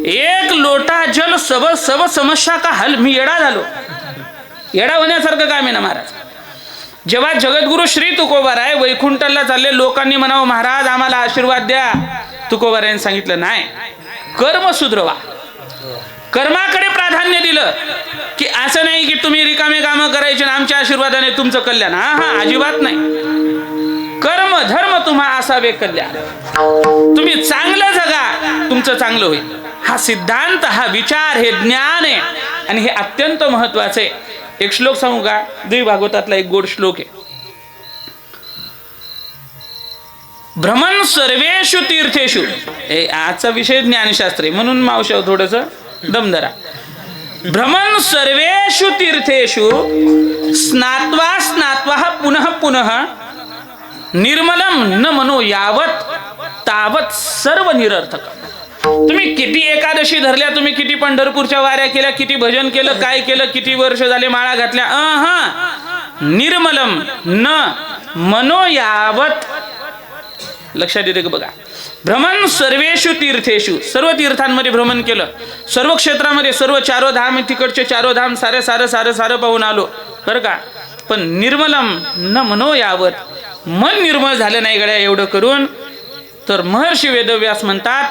एक लोटा जल सब समस्या का हल. मी येडा झालो, येडा होण्यासारखं काम आहे ना महाराज. जेव्हा जगद्गुरु श्री तुकोबाराय वैकुंठाला चालले, लोकांनी म्हणावं महाराज आम्हाला आशीर्वाद द्या. तुकोबारायांनी सांगितलं नाही, कर्म सुधरवा. कर्माकडे प्राधान्य दिलं की असं नाही की तुम्ही रिकामे कामं करायचे आणि आमच्या आशीर्वादाने तुमचं कल्याण. हा अजिबात नाही. कर्म धर्म तुम्हा असावे कल्याण. तुम्ही चांगलं जगा, तुमचं चांगलं होईल. हा सिद्धांत, हा विचार, हे ज्ञान आहे आणि हे अत्यंत महत्वाचं आहे. एक श्लोक सांगू का? देवी भागवतातला एक गोड श्लोक आहे. भ्रमण सर्वेषु तीर्थेषु. आजचा विषय ज्ञानशास्त्र आहे म्हणून मावशाव थोडस दम धरा. भ्रमण सर्वेषु तीर्थेषु स्नात्वा स्नात्वा पुनः पुनः निर्मलम न मनो यावत तावत सर्व निरर्थक. तुम्ही किती एकादशी धरल्या, तुम्ही किती पंढरपूरच्या वाऱ्या केल्या, किती भजन केलं, काय केलं, किती वर्ष झाले माळा घातल्या, निर्मलम न मनो यावत. लक्षात येते का बघा. भ्रमण सर्वेषु तीर्थेषु, सर्व तीर्थांमध्ये भ्रमण केलं, सर्व क्षेत्रामध्ये, सर्व चारो धाम, तिकडचे चारो धाम सारे सारं सारं सारं पाहून आलो बरं का. पण निर्मलम न मनो यावत, मन निर्मळ झालं नाही गड्या एवढं करून. तर महर्षी वेदव्यास म्हणतात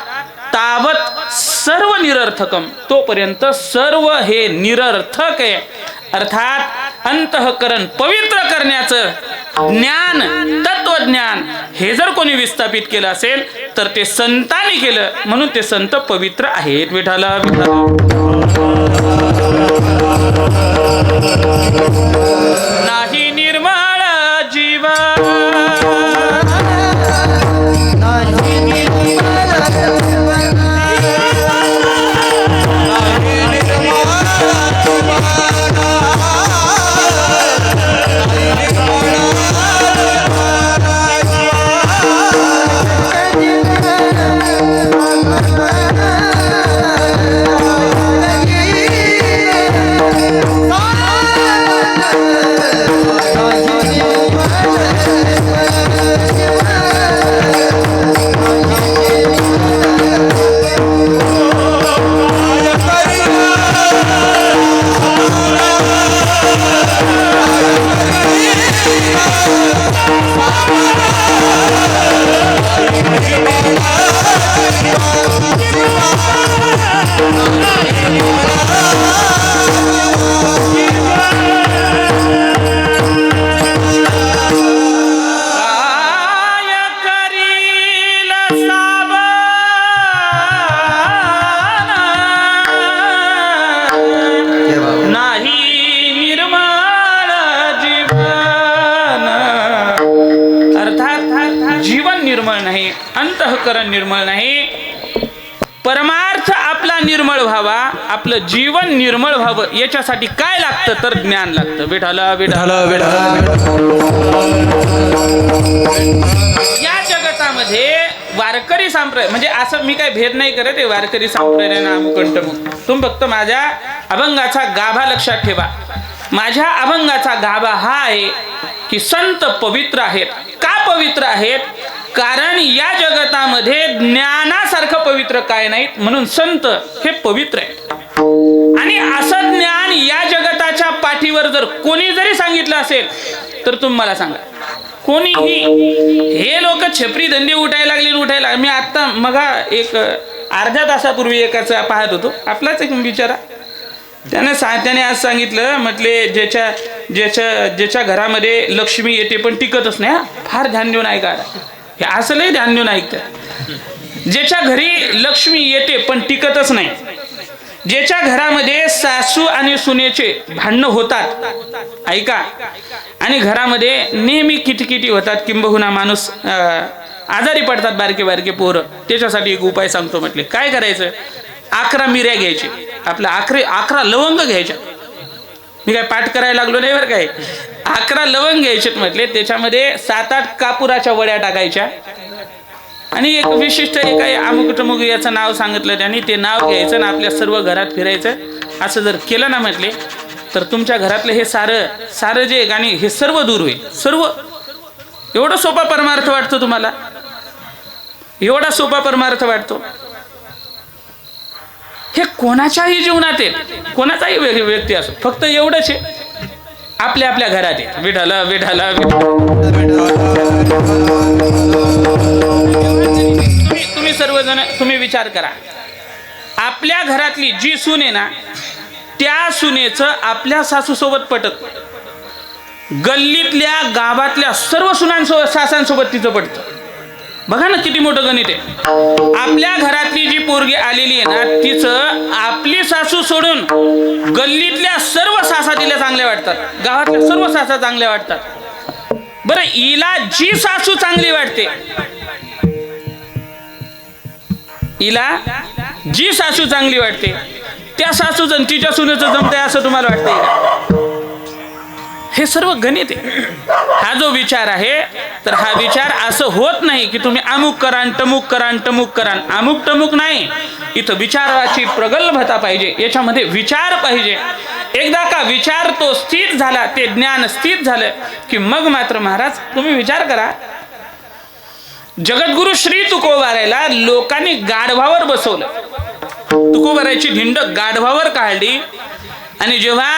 तावत सर्व निरर्थकम. तोपर्यंत सर्व हे निरर्थक आहे. अर्थात अंतःकरण पवित्र करण्याचं ज्ञान, तत्वज्ञान हे जर कोणी विस्थापित केलं असेल तर ते संतांनी केलं, म्हणून ते संत पवित्र आहेत. विठाला नाही निर्मळ जीवा अंतःकरण निर्मळ नाही. परमार्थ आपला निर्मळ व्हावा, आपलं जीवन निर्मळ व्हावं, याच्यासाठी काय लागतं तर ज्ञान लागतं. विठाला विठाला विठाला. या जगतामध्ये वारकरी संप्रदाय म्हणजे असं मी काय भेद नाही करत आहे. वारकरी संप्रदाय नामकंठमुख. तुम्ही फक्त माझ्या अभंगाचा गाभा लक्षात ठेवा. माझ्या अभंगाचा गाभा हा आहे की संत पवित्र आहेत. का पवित्र आहेत? कारण या जगतामध्ये ज्ञानासारखं पवित्र काय नाहीत, म्हणून संत हे पवित्र आहेत. आणि असं ज्ञान या जगताच्या पाठीवर जर कोणी जरी सांगितलं असेल तर तुम्ही मला सांगा कोणीही हे लोक छपरी धंदे उठायला मी आता मगा एक अर्ध्या तासापूर्वी एकाचा पाहत होतो, आपलाच एक बिचारा, त्याने आज सांगितलं, म्हटले ज्याच्या घरामध्ये लक्ष्मी येते पण टिकतच नाही, फार ध्यान देऊन ऐका, हे असलंही ध्यान देऊन ऐकतं, ज्याच्या घरी लक्ष्मी येते पण टिकतच नाही, ज्याच्या घरामध्ये सासू आणि सुनेचे भांडणं होतात, ऐका, आणि घरामध्ये नेहमी किटकिटी होतात, किंबहुना माणूस आजारी पडतात, बारके बारके पोरं, त्याच्यासाठी एक उपाय सांगतो. म्हटले काय करायचं, 11 मिऱ्या घ्यायचे, आपल्या 11 लवंग घ्यायच्या, मी काय पाठ करायला लागलो नाही बरं काय, 11 लवंग घ्यायचे म्हटले, त्याच्यामध्ये 7-8 कापुराच्या वड्या टाकायच्या, आणि एक विशिष्ट काही अमुक टमुक याचं नाव सांगितलं त्यांनी, ते नाव घ्यायचं ना आपल्या सर्व घरात फिरायचं. असं जर केलं ना म्हटले तर तुमच्या घरातलं हे सारं जे आणि हे सर्व दूर होईल, सर्व. एवढा सोपा परमार्थ वाटतो तुम्हाला, एवढा सोपा परमार्थ वाटतो. हे कोणाच्याही जीवनात आहे, कोणाचाही व्यक्ती असो, फक्त एवढंच आहे, आपल्या आपल्या घरात आहे, विठाला विठाला तुम्ही सर्वजण तुम्ही विचार करा, आपल्या घरातली जी सून आहे ना, त्या सुनेचं आपल्या सासूसोबत पटत, गल्लीतल्या गावातल्या सर्व सुनांसोबत सासांसोबत तिचं पटतं. बघा ना किती मोठं गणित आहे. आपल्या घरातली जी पोरगी आलेली आहे ना, तिचं आपली सासू सोडून गल्लीतल्या सर्व सासा तिला चांगल्या वाटतात, गावातल्या सर्व सासा चांगल्या वाटतात. बरं, हिला जी सासू चांगली वाटते, हिला जी सासू चांगली वाटते त्या सासूचं तिच्या सुनेचं जमतंय असं तुम्हाला वाटतंय का? हे सर्व गणित आहे. हा जो विचार आहे, तर हा विचार असं होत नाही की तुम्ही अमुक करा टमुक करा टमुक करा, अमुक टमुक नाही. इथं विचाराची प्रगल्भता पाहिजे, याच्यामध्ये विचार पाहिजे. एकदा का विचार तो स्थित झाला, ते ज्ञान स्थित झालं की मग मात्र महाराज तुम्ही विचार करा, जगद्गुरु श्री तुकोबारायला लोकांनी गाढवावर बसवलं, तुकोबारायची धिंड गाढवावर काढली, आणि जेव्हा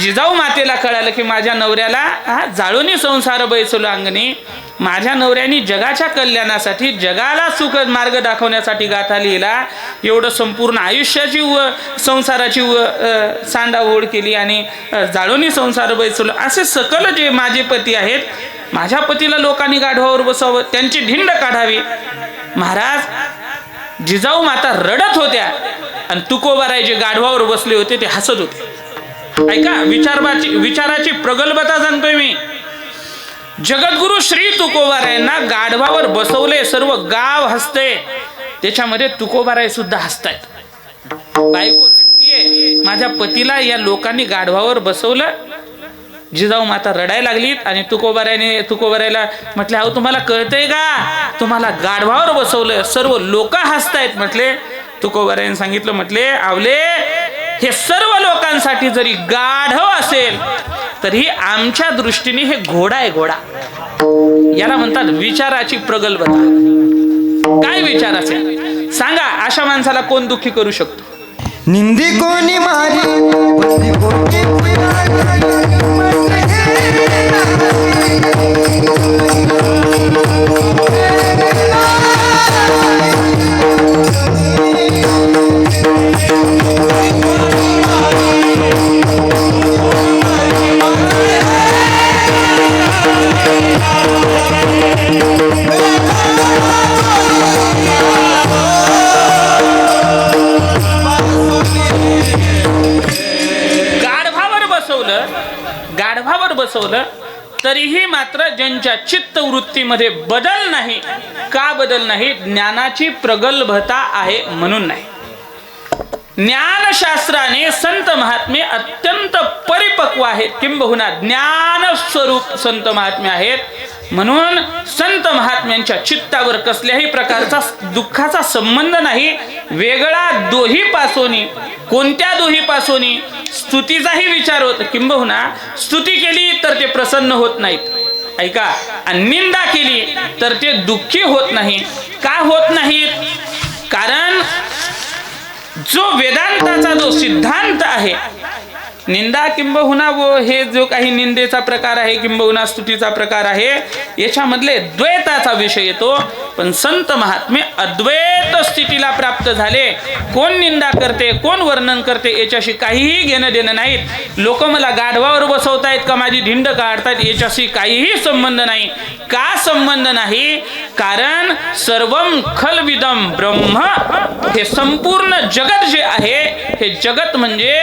जिजाऊ मातेला कळालं की माझ्या नवऱ्याला जाळूनी संसार बैसलो अंगणी, माझ्या नवऱ्याने जगाच्या कल्याणासाठी, जगाला सुख मार्ग दाखवण्यासाठी गाथा लिहिला, एवढं संपूर्ण आयुष्याची संसाराची सांडाओढ केली आणि जाळूनी संसार बैसलो, असे सकल जे माझे पती आहेत, माझ्या पतीला लोकांनी गाढवावर बसावं, त्यांची धिंड काढावी. महाराज जिजाऊ माता रडत होत्या आणि तुकोबाराय जे गाढवावर बसले होते ते हसत होते. ऐका, विचाराची प्रगल्भता सांगतोय मी. जगद्गुरु श्री तुकोबारायांना गाढवावर बसवले, सर्व गाव हसते, त्याच्यामध्ये तुकोबाराय सुद्धा हसतायत. बायको रडतीये, माझ्या पतीला या लोकांनी गाढवावर बसवलं. जिजाऊ माता रडायला लागलीत आणि तुकोबारायला म्हटले, अहो तुम्हाला कळतंय का, तुम्हाला गाढवावर बसवलं, सर्व लोक हसतायत. म्हटले, तुकोबारायने सांगितलं, म्हटले आवले, हे सर्व लोकांसाठी जरी गाढव असेल तरी आमच्या दृष्टीने हे घोडा आहे, घोडा. याला म्हणतात विचाराची प्रगल्भता. काय विचार असेल सांगा, अशा माणसाला कोण दुःखी करू शकतो? निंदी कोणी मारी गाढवावर बसवलं तरीही मात्र ज्यांच्या चित्तवृत्तीमध्ये बदल नाही. का बदल नाही? ज्ञानाची प्रगल्भता आहे म्हणून नाही. ज्ञानशास्त्राने संत महात्मे अत्यंत परिपक्व आहेत, किंबहुना ज्ञान स्वरूप संत महात्मे आहेत, म्हणून संत महात्म्यांच्या चित्तावर कसल्याही प्रकारचा दुःखाचा संबंध नाही. वेगळा दोही पासोनी, कोणत्या दोही पासोनी स्तुतीचाही विचार होत, किंबहुना स्तुती केली तर ते प्रसन्न होत नाहीत. ऐका, आणि निंदा केली तर ते दुःखी होत नाही. का होत नाहीत? कारण जो वेदांताचा जो सिद्धांत आहे निंदा किंबहुना व हे जो काही निंदेचा प्रकार आहे किंबहुना स्तुतीचा प्रकार आहे याच्यामधले द्वैताचा विषय येतो. पण संत महात्मे अद्वैत स्थितीला प्राप्त झाले. कोण निंदा करते कोण वर्णन करते याच्याशी काहीही घेणं देणं नाहीत. लोक मला गाढवावर बसवतायत का माझी धिंड काढतायत याच्याशी काहीही संबंध नाही. का संबंध नाही? कारण सर्वम खलविदम ब्रह्म, हे संपूर्ण जगत जे आहे हे जगत म्हणजे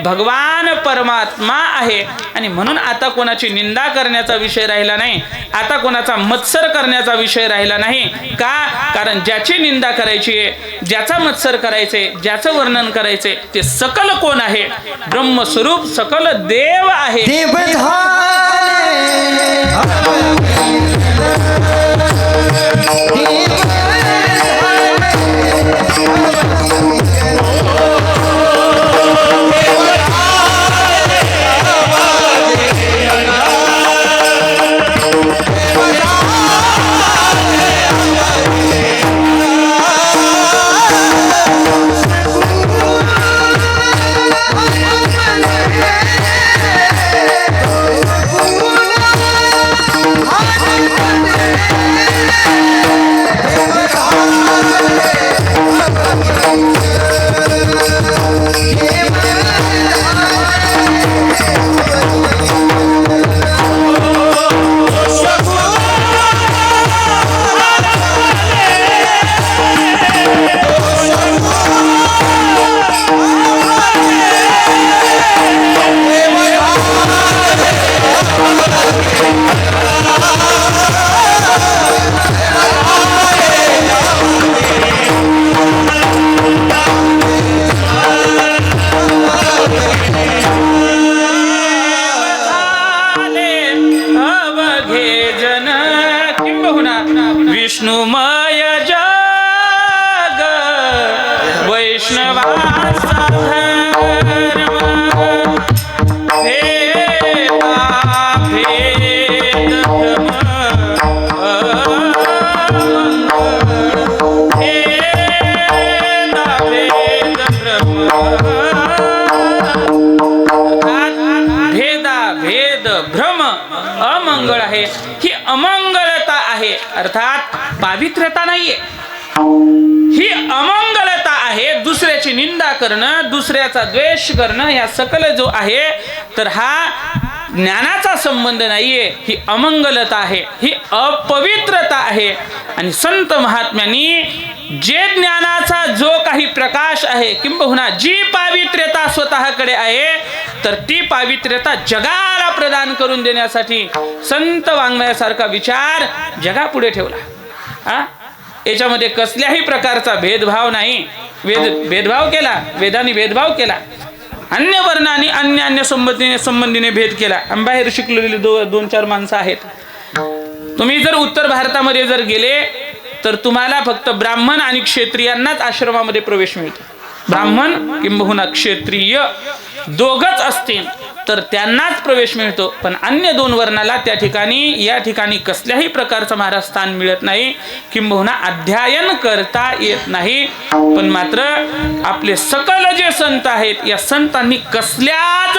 भगवान परमात्मा आहे. आणि म्हणून आता कोणाची निंदा करण्याचा विषय राहिला नाही, आता कोणाचा मत्सर करण्याचा विषय राहिला नाही. का? कारण ज्याची निंदा करायची आहे, ज्याचा मत्सर करायचे, ज्याचं वर्णन करायचे ते सकल कोण आहे? ब्रह्मस्वरूप सकल देव आहे. विष्णुमय जग वैष्णवाचा धर्म भेदा भेद भ्रम भेदा भेद भ्रम भेदा भेद भ्रम अमंगळ आहे. ही अमंगलता आहे, अर्थात पावित्र्यता नाहीये. ही अमंगलता आहे. दुसऱ्याची निंदा करणं, दुसऱ्याचा द्वेष करणं, या सकल जो आहे तर हा ज्ञानाचा संबंध नाहीये. ही अमंगलता आहे, ही अपवित्रता आहे. आणि संत महात्म्यांनी जे ज्ञानाचा जो काही प्रकाश आहे किंबहुना जी पावित्र्यता स्वतःकडे आहे तर ती पावित्र्यता जगाला प्रदान करून देण्यासाठी संत वाङ्मयासारखा विचार जगापुढे ठेवला. याच्यामध्ये कसल्याही प्रकारचा भेदभाव नाही. भेदभाव केला, वेदांनी भेदभाव केला, अन्य वर्णाने अन्य संबंधीने भेद केला. बाहेर शिकलेली 2-4 माणसं आहेत. तुम्ही जर उत्तर भारतामध्ये जर गेले तर तुम्हाला फक्त ब्राह्मण आणि क्षत्रियांनाच आश्रमामध्ये प्रवेश मिळतो. ब्राह्मण किंबहुना क्षत्रिय दोघच असतील तर त्यांनाच प्रवेश मिळतो. पण अन्य 2 वर्णाला त्या ठिकाणी या ठिकाणी कसल्याही प्रकारचं महाराज स्थान मिळत नाही, किंबहुना अध्ययन करता येत नाही. पण मात्र आपले सकल जे संत आहेत या संतांनी कसल्याच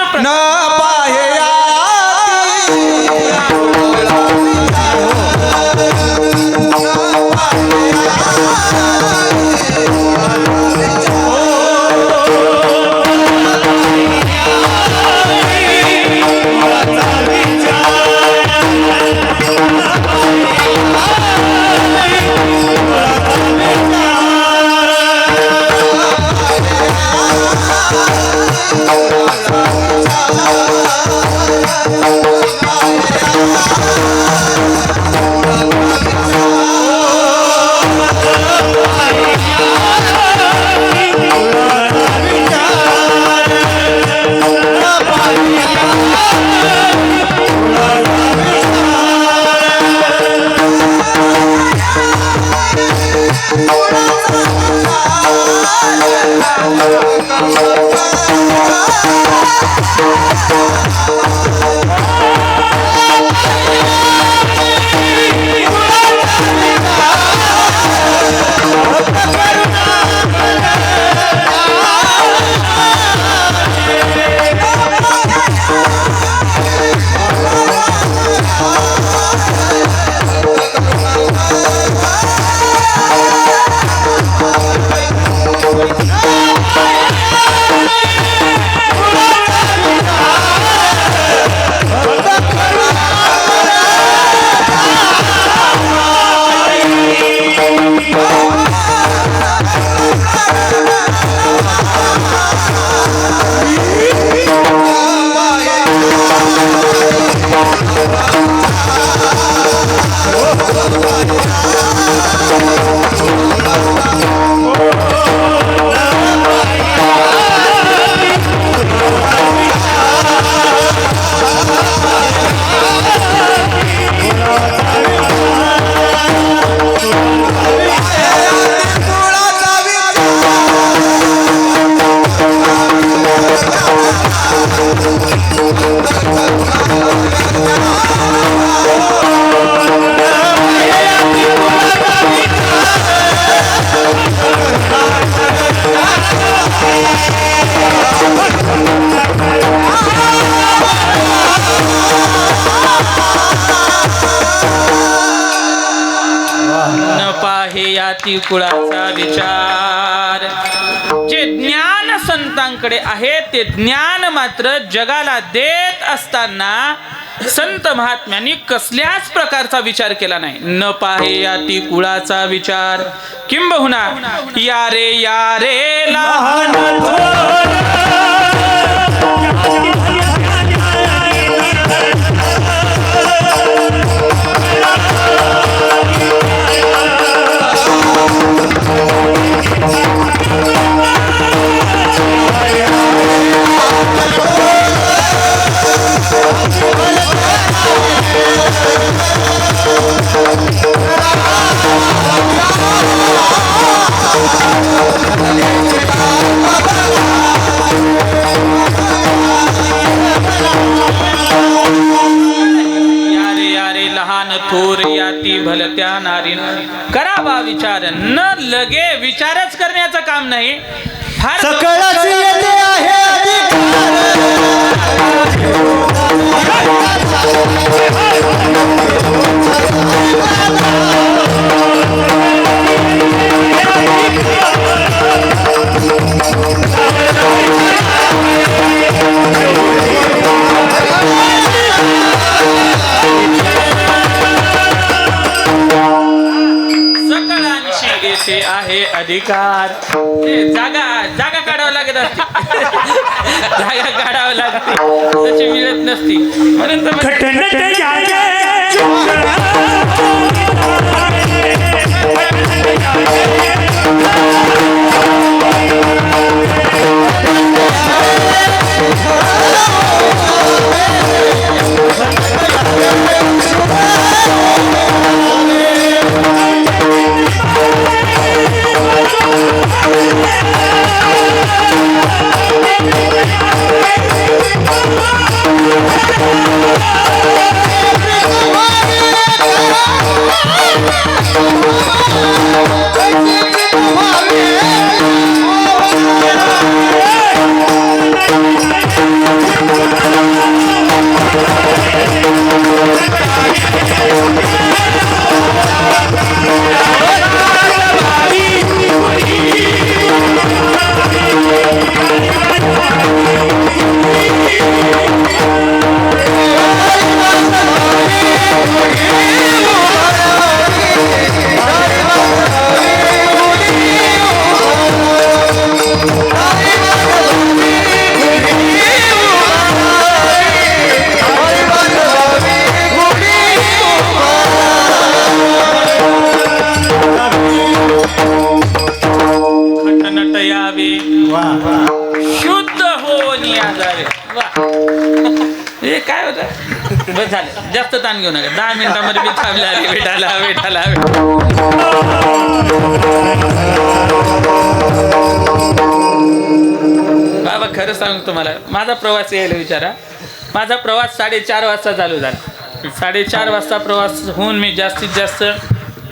Oh याती कुळाचा विचार. जे ज्ञान संतांकडे आहे ते ज्ञान मात्र जगाला देत असताना संत महात्म्यांनी कसल्याच प्रकारचा विचार केला नाही. न पाहे याती कुळाचा विचार. किंबहुना यारे यारे लहान थोर याती भलत्या नारी. करावा विचार. न लगे विचारच करण्याचं काम नाही. फार सकळच येते आहे येथे आहे अधिकार. जागा जागा काढावं लागत असते. जागा काढावं लागते तशी मिळत नसती. म्हणून शुद्ध होऊन या जावे. हे काय होतं. बस झालं. जास्त ताण घेऊ नका. 10 मिनिटांमध्ये मी थांबले. भेटायला भेटायला बाबा खरं सांगू तुम्हाला. माझा प्रवास यायला विचारा. माझा प्रवास 4:30 वाजता चालू झाला. 4:30 वाजता प्रवास होऊन मी जास्तीत जास्त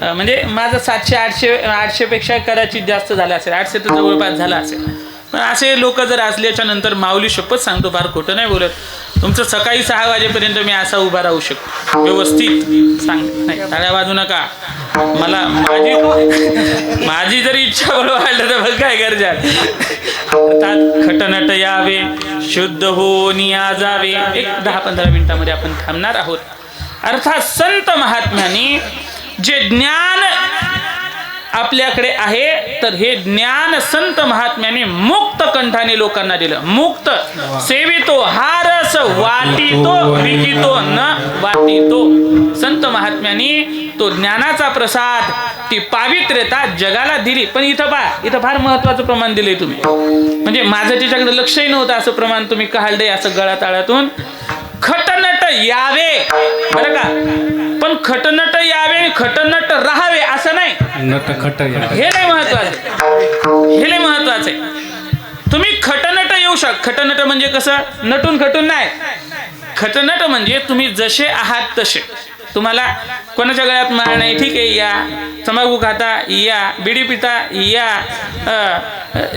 म्हणजे माझं 700-800 पेक्षा कदाचित जास्त झालं असेल. 800 तर जवळपास झाला असेल. पण असे लोक जर असल्याच्या नंतर माऊली शपथ सांगतो, फार खोटं नाही बोलत, तुमचं सकाळी 6 वाजेपर्यंत मी असा उभा राहू शकतो व्यवस्थित. सांग नाही टाळ्या वाजू नका. मला माझी जरी इच्छा वाढलं तर बघ काय गरजा. अर्थात खटनट यावे शुद्ध होऊन या जावे. एक 10-15 मिनिटांमध्ये आपण थांबणार आहोत. अर्थात संत महात्म्यांनी जे ज्ञान आपल्याकडे आहे तर हे ज्ञान संत महात्म्याने मुक्त कंठाने लोकांना दिलं. मुक्त सेवितो हारस वाटितो विकितो न वाटितो. संत महात्म्याने तो ज्ञानाचा प्रसाद, ती पावित्र्यता जगाला दिली. पण इथं फार महत्वाचं प्रमाण दिलंय तुम्ही. म्हणजे माझं त्याच्याकडे लक्षही नव्हतं असं प्रमाण तुम्ही काढलंय असं गळाताळातून. खटनट यावे बरं का. पण खटनट यावे आणि खटनट राहावे असं नाही. हे नाही महत्वाचं. हे लय महत्वाचं आहे. तुम्ही खटनट येऊ शकता. खटनट म्हणजे कसं, नटून खटून नाही. खटनट म्हणजे तुम्ही जसे आहात तसे. तुम्हाला कोणाच्या गळ्यात माळ नाही, ठीक आहे, या. तंबाखू खाता या, बिडी पिता या,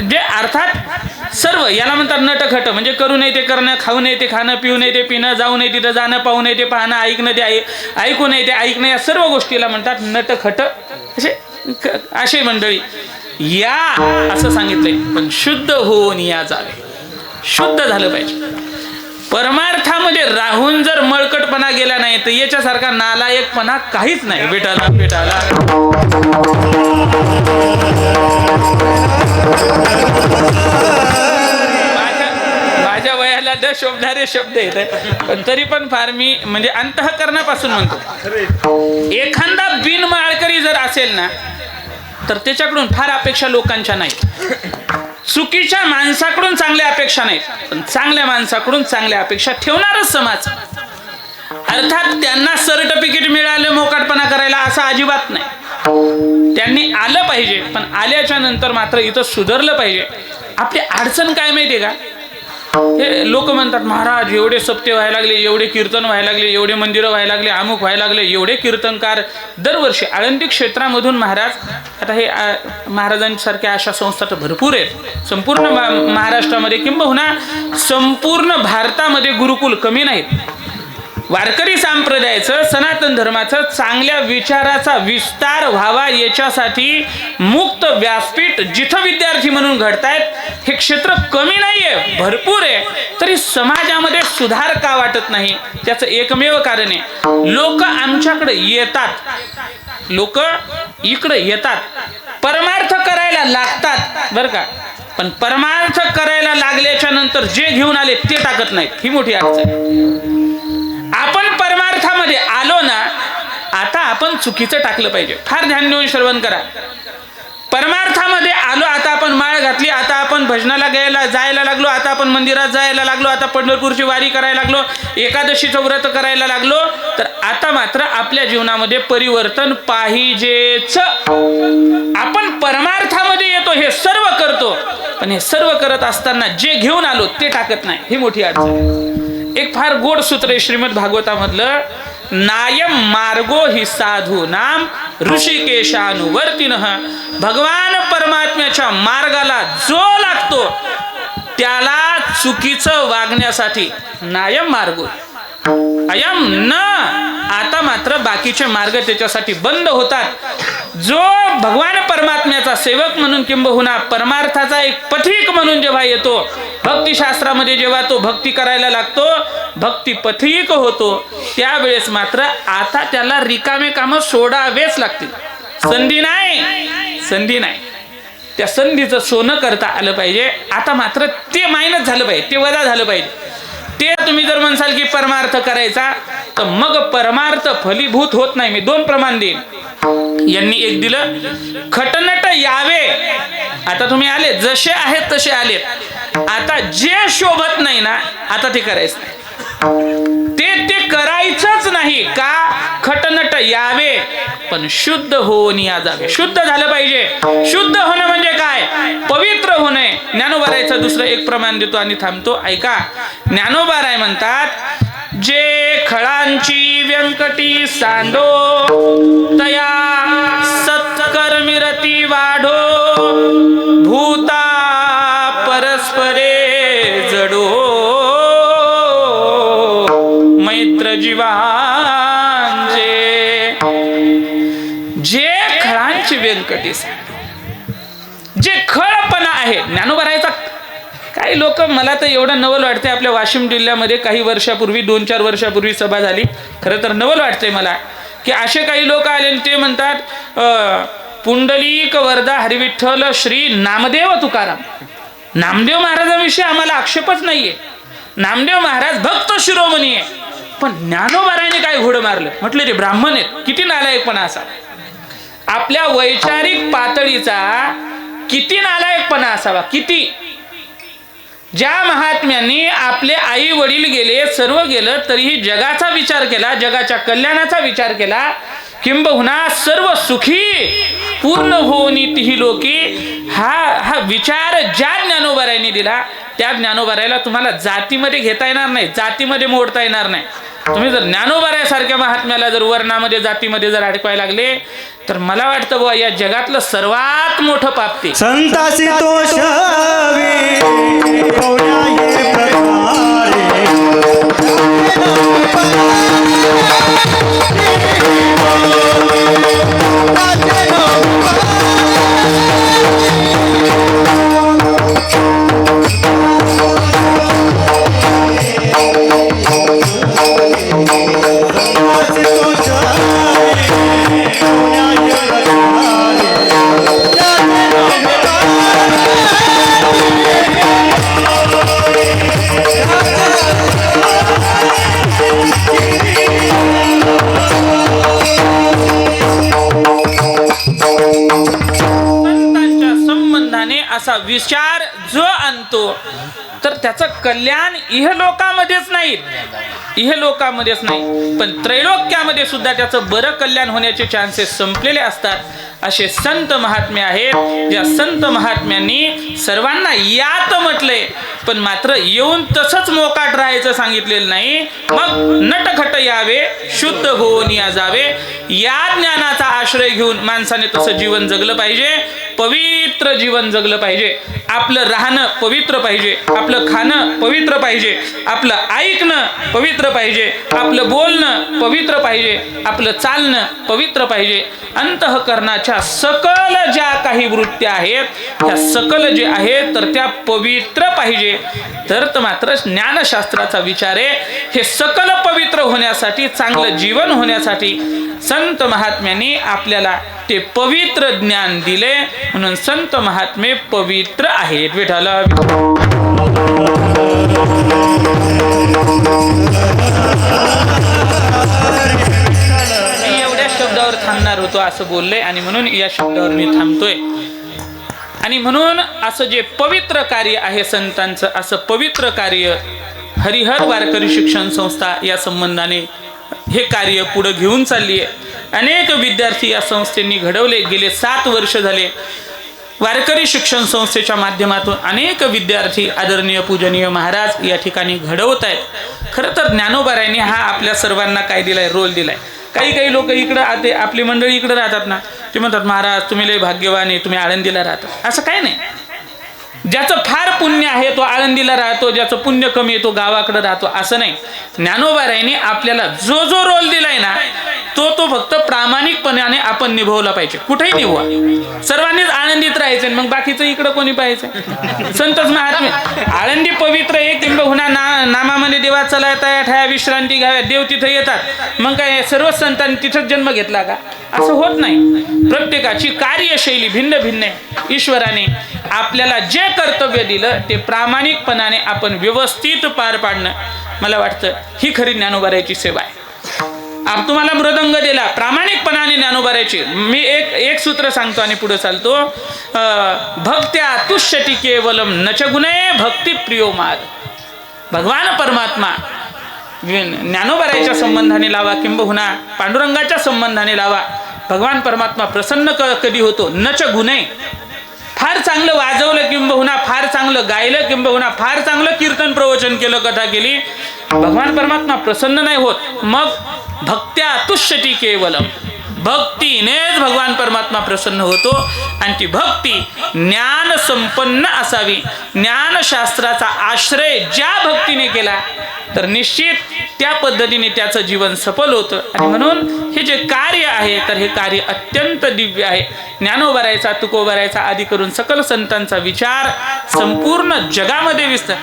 जे अर्थात सर्व याला म्हणतात नटखट. म्हणजे करू नये ते करणं, खाऊ नये ते खाणं, पिऊ नये ते पिणं, जाऊ नये तिथं जाणं, पाहू नये ते पाहणं, ऐकणं ते ऐकू नये ते ऐकणं, या सर्व गोष्टीला म्हणतात नटखट. असे अशी मंडळी या असं सांगितलंय, पण शुद्ध होऊन या जावे, शुद्ध झालं पाहिजे. परमार्थामध्ये राहून जर मळकटपणा गेला नाही तर याच्यासारखा नालायकपणा काहीच नाही. बेटाला माझ्या वयाला शोभणारे शब्द येत आहेत, पण तरी पण फार मी म्हणजे अंतःकरणापासून म्हणतो, एखादा बिनमाळकरी जर असेल ना तर त्याच्याकडून फार अपेक्षा लोकांच्या नाही. चुकीच्या माणसाकडून चांगल्या अपेक्षा नाहीत, पण चांगल्या माणसाकडून चांगल्या अपेक्षा ठेवणारच समाज. अर्थात त्यांना सर्टिफिकेट मिळालं मोकाटपणा करायला असं अजिबात नाही. त्यांनी आलं पाहिजे, पण आल्याच्या नंतर मात्र इथं सुधारलं पाहिजे. आपली अडचण काय माहितीये का? हे लोक म्हणतात महाराज एवढे सप्ते व्हायला लागले, एवढे कीर्तन व्हायला लागले, एवढे मंदिरं व्हायला लागले, अमुक व्हायला लागले, एवढे कीर्तनकार दरवर्षी. आळंदी क्षेत्रामधून महाराज, आता हे महाराजांसारख्या अशा संस्था तर भरपूर आहेत संपूर्ण महाराष्ट्रामध्ये, किंबहुना संपूर्ण भारतामध्ये गुरुकुल कमी नाहीत. वारकरी संप्रदायाचं, सनातन धर्माचं चांगल्या विचाराचा विस्तार व्हावा याच्यासाठी मुक्त व्यासपीठ जिथं विद्यार्थी म्हणून घडतायत हे क्षेत्र कमी नाहीये, भरपूर आहे. तरी समाजामध्ये सुधार का वाटत नाही? त्याचं एकमेव कारण आहे, लोक आमच्याकडे येतात, लोक इकडे येतात, परमार्थ करायला लागतात बरं का, पण परमार्थ करायला लागल्याच्या नंतर जे घेऊन आले ते टाकत नाहीत. ही मोठी अडचण. आपण परमार्थामध्ये आलो ना, आता आपण चुकीचं टाकलं पाहिजे. फार ध्यान देऊन श्रवण करा. परमार्थामध्ये आलो, आता आपण माळ घातली, आता आपण भजनाला जायला लागलो, आता आपण मंदिरात जायला लागलो, आता पंढरपूरची वारी करायला लागलो, एकादशीचं व्रत करायला लागलो, तर आता मात्र आपल्या जीवनामध्ये परिवर्तन पाहिजेच. आपण परमार्थामध्ये येतो, हे सर्व करतो, पण हे सर्व करत असताना जे घेऊन आलो ते टाकत नाही. ही मोठी अडचण. एक फार गोड सूत्र आहे श्रीमद भागवतामधलं, नायम मार्गो हि साधू नाम ऋषिकेशानुवर्तिनः. भगवान परमात्म्याच्या मार्गाला जो लागतो त्याला चुकीचं वागण्यासाठी नायम मार्गो अयम न. आता मात्र बाकीचे मार्ग त्याच्यासाठी बंद होतात. जो भगवान परमात्म्याचा सेवक म्हणून किंबहुना परमार्थाचा एक पथिक म्हणून जेव्हा येतो, भक्तिशास्त्रामध्ये जेव्हा तो भक्ती करायला लागतो, भक्ती पथिक होतो, त्यावेळेस मात्र आता त्याला रिकामे कामं सोडावेच लागतील. संधी नाही. त्या संधीचं सोनं करता आलं पाहिजे. आता मात्र ते मायनस झालं पाहिजे, ते वजा झालं पाहिजे. ते तुम्ही जर म्हणसाल की परमार्थ करायचा, तर मग परमार्थ फलीभूत होत नाही. मी 2 प्रमाण देईन. यांनी एक दिलं, खटनट यावे. आता तुम्ही आले, जसे आहेत तसे आलेत. आता जे शोभत नाही ना, आता ते करायचं नाही, ते करायचंच नाही. का? खटनट यावे, पण शुद्ध होऊन या जावे. शुद्ध झालं पाहिजे. शुद्ध होणं म्हणजे काय? पवित्र होणे. ज्ञानोबारायचं दुसरं एक प्रमाण देतो आणि थांबतो, ऐका. ज्ञानोबाराय म्हणतात, जे खळांची व्यंकटी सांडो, तया सत्कर्मी रती वाढो, भूता परस्परे जडो, मैत्र जीवांजे. जे खळांची व्यंकटी सांडो, जे खळपणा आहे. ज्ञानोबारायचा काही लोक, मला तर एवढं नवल वाटतंय, आपल्या वाशिम जिल्ह्यामध्ये काही वर्षापूर्वी 2-4 वर्षापूर्वी सभा झाली. खरं तर नवल वाटतंय मला की असे काही लोक आले ते म्हणतात, पुंडलिक वरदा हरिविठ्ठल श्री नामदेव तुकाराम. नामदेव महाराजांविषयी आम्हाला आक्षेपच नाहीये, नामदेव महाराज भक्त शिरोमणी आहे, पण ज्ञानोबारायने काय घोडं मारलं. म्हटलं रे ब्राह्मण आहेत, किती नालायकपणा असा. आपल्या वैचारिक पातळीचा किती नालायकपणा असावा, किती. ज्या महात्म्यांनी आपले आई वडील गेले, सर्व गेलं, तरीही जगाचा विचार केला, जगाच्या कल्याणाचा विचार केला, किंबहुना सर्व सुखी पूर्ण होनी तिही लोकी. हा विचार ज्या ज्ञानोबारायने दिला, त्या ज्ञानोबारायला तुम्हाला जातीमध्ये घेता येणार नाही, जातीमध्ये मोडता येणार नाही. तुम्ही जर ज्ञानोबारायासारख्या महात्म्याला जर वर्णामध्ये जातीमध्ये जर अडकवायला लागले, तर मला वाटतं बुवा या जगातलं सर्वात मोठं पाप ते. संतासी तोष प्रकारे विचार जो आणतो तर त्याचं कल्याण इहलोकामध्येच नाही पण त्रैलोक्यामध्ये सुद्धा त्याचं बरं कल्याण होण्याचे चान्सेस संपलेले असतात। असे संत महात्मे आहेत ज्या संत महात्म्यांनी सर्वांना यात म्हटलंय, पण मात्र येऊन तसंच मोकाट राहायचं सांगितलेलं नाही। मग नटखट यावे, शुद्ध होऊन या जावे, या ज्ञानाचा आश्रय घेऊन माणसाने तसं जीवन जगलं पाहिजे, पवित्र जीवन जगलं पाहिजे। आपलं राहणं पवित्र पाहिजे, आपलं खाणं पवित्र पाहिजे, आपलं ऐकणं पवित्र पाहिजे, आपलं बोलणं पवित्र पाहिजे, आपलं चालणं पवित्र पाहिजे। अंतःकरणाच्या सकल ज्या काही वृत्त्या आहेत त्या सकल जे आहेत तर त्या पवित्र पाहिजे। तर मात्र ज्ञानशास्त्राचा विचार आहे, हे सकल पवित्र होण्यासाठी, चांगलं जीवन होण्यासाठी संत महात्म्यांनी आपल्याला ते पवित्र ज्ञान दिले, म्हणून संत महात्मे पवित्र आहेत। विठाला एवढ्या शब्दावर थांबणार होतो असं बोलले आणि म्हणून या शब्दावर मी थांबतोय। आणि म्हणून असं जे पवित्र कार्य आहे संतांचं, असं पवित्र कार्य हरिहर वारकरी शिक्षण संस्था या संबंधाने हे कार्य पुढे घेऊन चालली आहे। अनेक विद्यार्थी या संस्थेने घडवले, गेले 7 वर्ष झाले वारकरी शिक्षण संस्थेच्या माध्यमातून अनेक विद्यार्थी आदरणीय पूजनीय महाराज या ठिकाणी घडवत आहेत। खरं तर ज्ञानोबारायांनी हा आपल्या सर्वांना काय दिलाय, रोल दिलाय। काही लोक इकडं आते, आपली मंडळी इकडे राहतात ना, ते म्हणतात महाराज तुम्ही लय भाग्यवान आहे, तुम्ही आळंदीला राहता। असं काय नाही, ज्याचं फार पुण्य आहे तो आळंदीला राहतो, ज्याचं पुण्य कमी आहे तो गावाकडे राहतो, असं नाही। ज्ञानोबारायांनी आपल्याला जो रोल दिलाय ना तो फक्त प्रामाणिकपणाने आपण निभवला पाहिजे। कुठेही निभवा, सर्वांनीच आनंदित राहायचं, मग बाकीचं इकडं कोणी पाहायचं। संतच महात्मे आळंदी पवित्र आहे, किंबहुना नामामध्ये देवा चला तया ठया विश्रांती घ्याव्या, देव तिथे येतात, मग काय सर्व संतांनी तिथंच जन्म घेतला का? असं होत नाही। प्रत्येकाची कार्यशैली भिन्न भिन्न आहे। ईश्वराने आपल्याला जे कर्तव्य दिलं ते प्रामाणिकपणाने आपण व्यवस्थित पार पाडणं, मला वाटतं ही खरी ज्ञानोबारायची सेवा आहे। आप तुम्हाला मृदंग दिला, प्रामाणिकपणाने ज्ञानोबारायची। मी एक सूत्र सांगतो आणि पुढे चालतो। भक्त्या तुष्यति केवलम नच गुणे भक्ती प्रियो माद। भगवान परमात्मा ज्ञानोबारायच्या संबंधाने लावा, किंबहुना पांडुरंगाच्या संबंधाने लावा, भगवान परमात्मा प्रसन्न कधी होतो? नच गुणे, फार चांगलं वाजवलं, किंबहुना फार चांगलं गायलं, किंबहुना फार चांगलं कीर्तन प्रवचन केलं, कथा केली, भगवान परमात्मा प्रसन्न नाही होत। मग भक्त्या तुष्यति केवलम, भक्तीनेच भगवान परमात्मा प्रसन्न होतो। आणि ती भक्ती ज्ञान संपन्न असावी। ज्ञानशास्त्राचा आश्रय ज्या भक्तीने केला तर निश्चित त्या पद्धतीने त्याचं जीवन सफल होतं। आणि म्हणून हे जे कार्य आहे तर हे कार्य अत्यंत दिव्य आहे। ज्ञानोबारायचा, तुकोबारायचा आदी करून सकल संतांचा विचार संपूर्ण जगामध्ये विस्तार।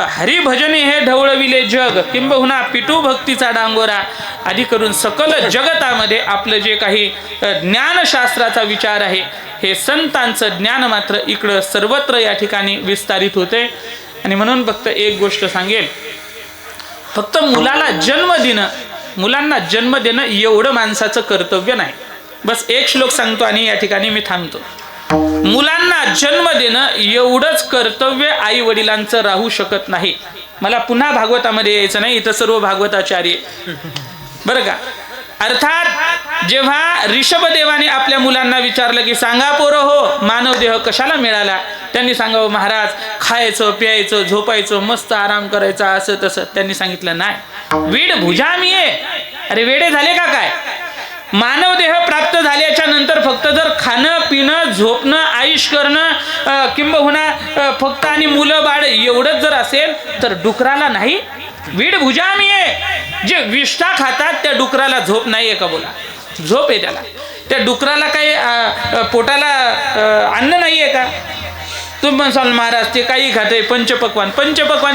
हरिभजने हे ढवळविले जग, किंबहुना पिटू भक्तीचा डांगोरा आदी करून सकल जगतामध्ये आपलं जे काही ज्ञानशास्त्राचा विचार आहे, हे संतांचं ज्ञान मात्र इकडं सर्वत्र या ठिकाणी विस्तारित होते। आणि म्हणून फक्त एक गोष्ट सांगेल, फक्त मुलांना जन्म देणं एवढं माणसाचं कर्तव्य नाही। बस एक श्लोक सांगतो आणि या ठिकाणी मी थांबतो। मुलांना जन्म देणं एवढंच कर्तव्य आई वडिलांचं राहू शकत नाही। मला पुन्हा भागवतामध्ये यायचं नाही, इथं सर्व भागवताचार्य बरं का। अर्थात जेव्हा ऋषभदेवाने आपल्या मुलांना विचारलं की सांगा पोरं हो, मानव देह कशाला मिळाला, त्यांनी सांगावं महाराज खायचं प्यायचं झोपायचं मस्त आराम करायचा असं तसं। त्यांनी सांगितलं नाही, वीड भुजा मी आहे। अरे वेडे झाले का काय? मानव देह प्राप्त झाल्याच्या नंतर फक्त जर खाणं पिणं झोपणं आयुष करणं किंबहुना फक्त आणि मुलं बाळ एवढंच जर असेल तर डुकराला नाही? वीड भुजा मी आहे। जे विष्ठा खातात त्या डुकराला झोप नाही आहे का? बोला, झोप आहे त्याला। त्या डुकराला काही पोटाला अन्न नाही आहे का? तुम्ही म्हणसाल महाराज ते काही खाते, पंचपक्वान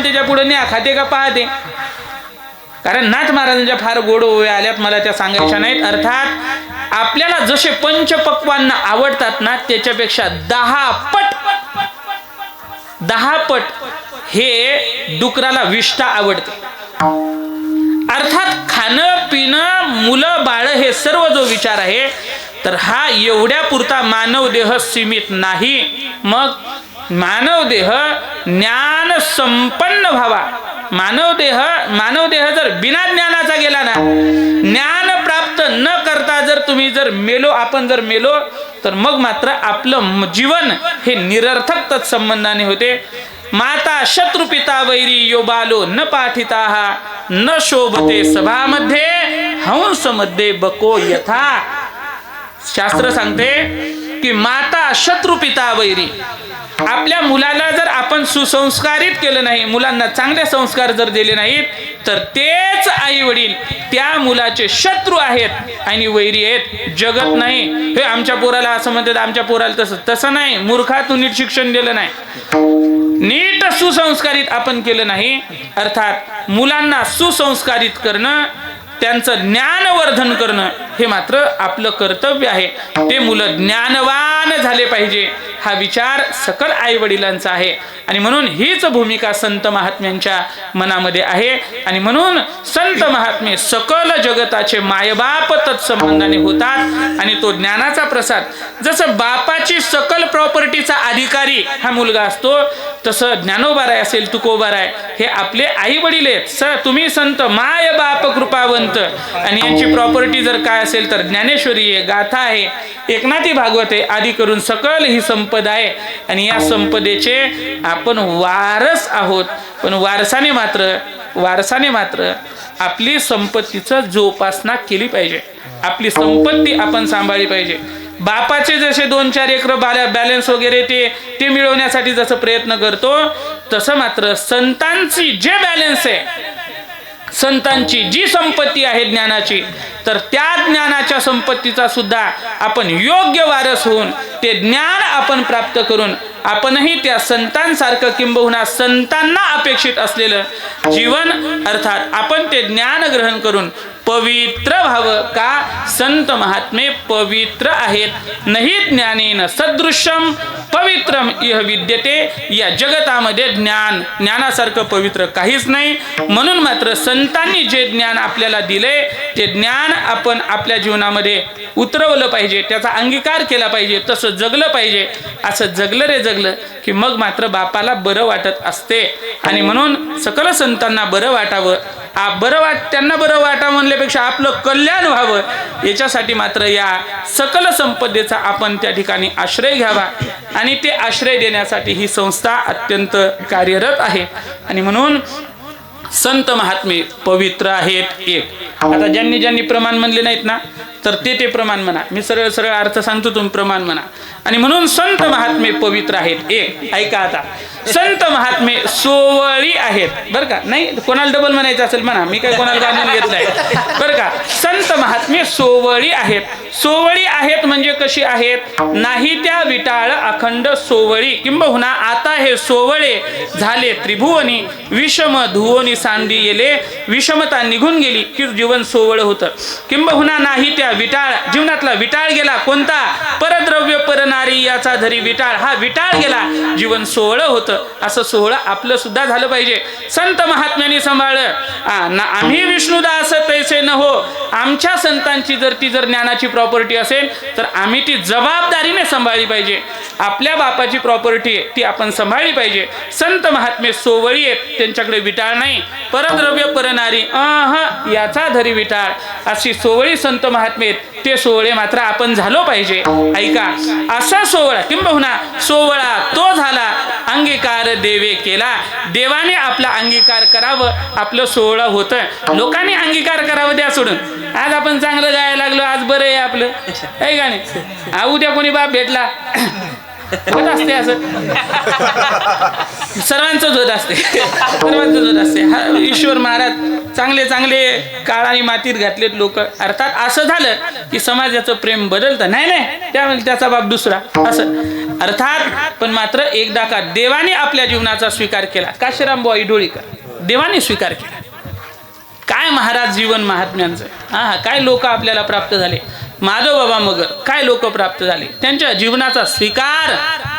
त्याच्या पुढे न्या, खाते का पाहते? कारण नाथ महाराजांच्या फार गोड ओव्या आल्यात, मला त्या सांगायच्या नाहीत। अर्थात आपल्याला जसे पंचपक्वान आवडतात ना त्याच्यापेक्षा 10 पट हे डुकराला विष्ठा आवडते। अर्थात खाणं पिणं मुलं बाळ हे सर्व जो विचार आहे तर हा एवढ्या पुरता मानव देह सीमित नाही। मग मानवदेह ज्ञान संपन्न व्हावा. मानवदेह जर बिना ज्ञानाचा गेला ना, ज्ञान प्राप्त न करता जर तुम्ही जर आपण जर मेलो तर मग मात्र आपलं जीवन हे निरर्थक तत्संबंधाने होते. माता शत्रुपिता वैरी यो बालो न पाठिता न शोभते सभामध्ये हंस मध्ये बको यथा. शास्त्र सांगते की माता शत्रुपिता वैरी, आपल्या मुलाला जर आपण सुसंस्कारित केलं नाही, मुलांना चांगले संस्कार जर दिले नाहीत, तर तेच आई वडील त्या मुलाचे शत्रू आहेत आणि वैरी आहेत. जगत नाही हे आमच्या पोराला असं म्हणतात, आमच्या पोराला तसं नाही. मूर्खातून नीट शिक्षण दिलं नाही, नीट सुसंस्कारित आपण केलं नाही, अर्थात मुलांना सुसंस्कारित करणं, त्यांचं ज्ञानवर्धन करणं हे मात्र आपलं कर्तव्य आहे. ते मुलं ज्ञानवान झाले पाहिजे हा विचार सकल आई वडिलांचा आहे. आणि म्हणून हीच भूमिका संत महात्म्यांच्या मनामध्ये आहे. आणि म्हणून संत महात्मे सकल जगताचे मायबाप तत्संबंधाने होतात. आणि तो ज्ञानाचा प्रसाद, जसं बापाची सकल प्रॉपर्टीचा अधिकारी हा मुलगा असतो, तसं ज्ञानोबाराय असेल, तुकोबाराय हे आपले आई वडील आहेत. तुम्ही संत माय बाप कृपावंत. आणि यांची प्रॉपर्टी जर काय असेल तर ज्ञानेश्वरी आहे, गाथा आहे, एकनाथी भागवत आहे, आदी करून सकल ही संपदा आहे. आणि या संपदेचे आपण वारस आहोत. पण वारसाने मात्र आपली संपत्तीचं जोपासना केली पाहिजे. आपली संपत्ती आपण सांभाळली पाहिजे. बापाचे जसे 2-4 एकर बॅलन्स वगैरे ते मिळवण्यासाठी जसं प्रयत्न करतो, तसं मात्र संतांची जे बॅलन्स आहे, संतांची जी संपत्ती आहे ज्ञानाची, तर त्या ज्ञानाच्या संपत्तीचा सुद्धा आपण योग्य वारस होऊन ते ज्ञान आपण प्राप्त करून आपणही त्या संतांसारखं किंबहुना संतांना अपेक्षित असलेलं जीवन, अर्थात आपण ते ज्ञान ग्रहण करून पवित्र व्हावं. का? संत महात्मे पवित्र आहेत. नाही ज्ञानेन सदृश्यम पवित्रम इह विद्यते. या जगतामध्ये ज्ञानासारखं पवित्र काहीच नाही. म्हणून मात्र संतांनी जे ज्ञान आपल्याला दिले ते ज्ञान आपण आपल्या जीवनामध्ये उतरवलं पाहिजे, त्याचा अंगीकार केला पाहिजे, तसं जगलं पाहिजे. असं जगलं की मग मात्र बापाला बरं वाटत असते. आणि म्हणून सकल संतांना बरं वाटावं, त्यांना बरं वाटावं म्हणल्यापेक्षा आपलं कल्याण व्हावं, याच्यासाठी मात्र या सकल संपदेचा आपण त्या ठिकाणी आश्रय घ्यावा. आणि ते आश्रय देण्यासाठी ही संस्था अत्यंत कार्यरत आहे. आणि म्हणून संत महात्मे पवित्र आहेत. एक आता ज्यांनी प्रमाण म्हणले नाहीत ना, तर ते प्रमाण म्हणा. मी सरळ अर्थ सांगतो, तुम्ही प्रमाण म्हणा. आणि म्हणून संत महात्मे पवित्र आहेत. एक ऐका, आता संत महात्मे सोवळी आहेत. बरं का? नाही कोणाला डबल म्हणायचं असेल म्हणा, मी काय कोणाला बांधून घेत नाही. बरं का? संत महात्मे सोवळी आहेत. सोवळी आहेत म्हणजे कशी आहेत? नाही त्या विटाळ अखंड सोवळी, किंबहुना आता हे सोवळे झाले त्रिभुवनी, विषम धुवोनी सांडी येले. विषमता निघून गेली की जीवन सोवळ होतं. किंबहुना नाही त्या विटाळ, जीवनातला विटाळ गेला. कोणता? परद्रव्य परनारी याचा धरी विटाळ. हा विटाळ गेला, जीवन सोहळं होतं. असं सोहळं आपलं सुद्धा झालं पाहिजे. संत महात्म्यांनी सांभाळलं. आम्ही विष्णुदास तैसे न हो. आमच्या संतांची जर ज्ञानाची प्रॉपर्टी असेल तर आम्ही ती जबाबदारीने सांभाळली पाहिजे. आपल्या बापाची प्रॉपर्टी ती आपण सांभाळली पाहिजे. संत महात्मे सोवळी आहेत, त्यांच्याकडे विटाळ नाही. परद्रव्य परनारी याचा धरी विटाळ, अशी सोवळी संत महात्मे आहेत. ते सोहळे मात्र आपण झालो पाहिजे. ऐका, असा सोहळा किंबहुना सोहळा तो झाला अंगीकार देवे केला. देवाने आपला अंगीकार करावं, आपलं सोहळा होतं. लोकांनी अंगीकार करावं द्या सोडून. आज आपण चांगलं गायला लागलो, आज बरं आहे आपलं, आहे का नाही? उद्या कोणी बाप भेटला होत असते. असं सर्वांचंच होत असते. ईश्वर महाराज चांगले काळाने मातीत घातलेत लोक. अर्थात असं झालं की समाजाचं प्रेम बदलतं. नाही त्यावेळी त्याचा बाप दुसरा असं अर्थात. पण मात्र एकदा का देवाने आपल्या जीवनाचा स्वीकार केला, काशीरामबुवा इडोळीकर देवाने स्वीकार केला. काय महाराज जीवन महात्म्यांचं, काय लोक आपल्याला प्राप्त झाले. माधव बाबा मगर काय लोक प्राप्त झाले. त्यांच्या जीवनाचा स्वीकार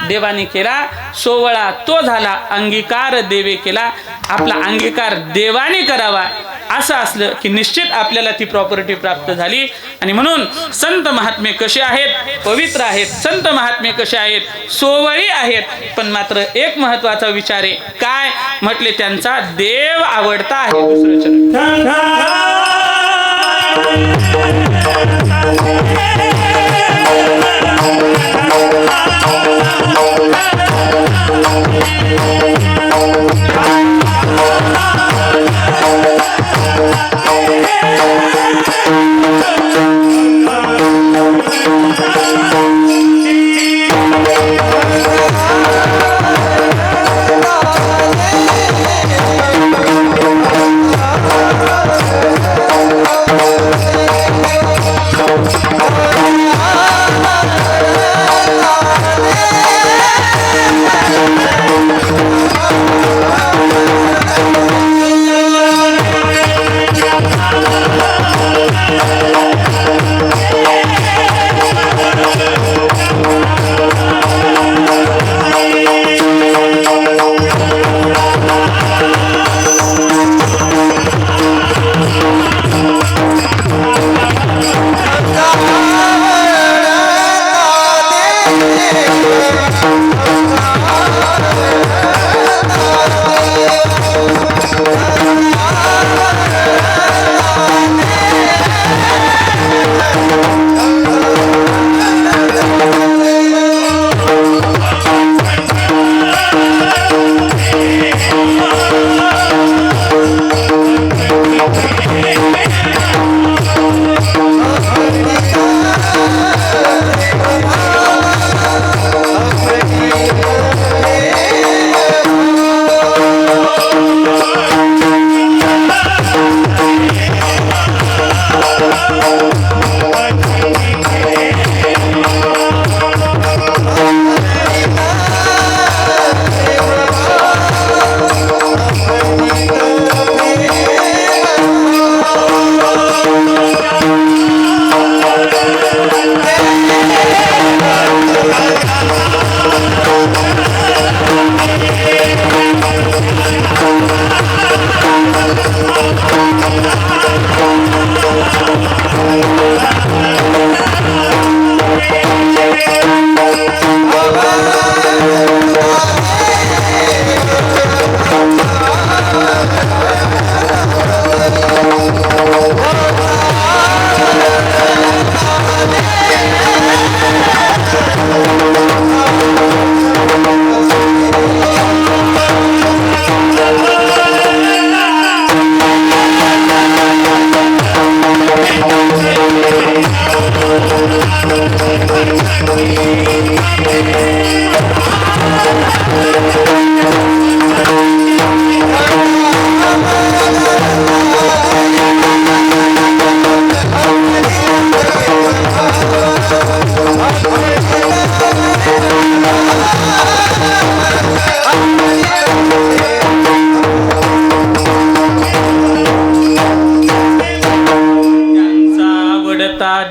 देवाने केला. सोवळा तो झाला अंगीकार देवे केला. आपला अंगीकार देवाने करावा असं असलं की निश्चित आपल्याला ती प्रॉपर्टी प्राप्त झाली. आणि म्हणून संत महात्मे कसे आहेत, पवित्र आहेत. संत महात्मे कसे आहेत, सोवळी आहेत. पण मात्र एक महत्वाचा विचार आहे, काय म्हटले, त्यांचा देव आवडता आहे. दुसरं चरण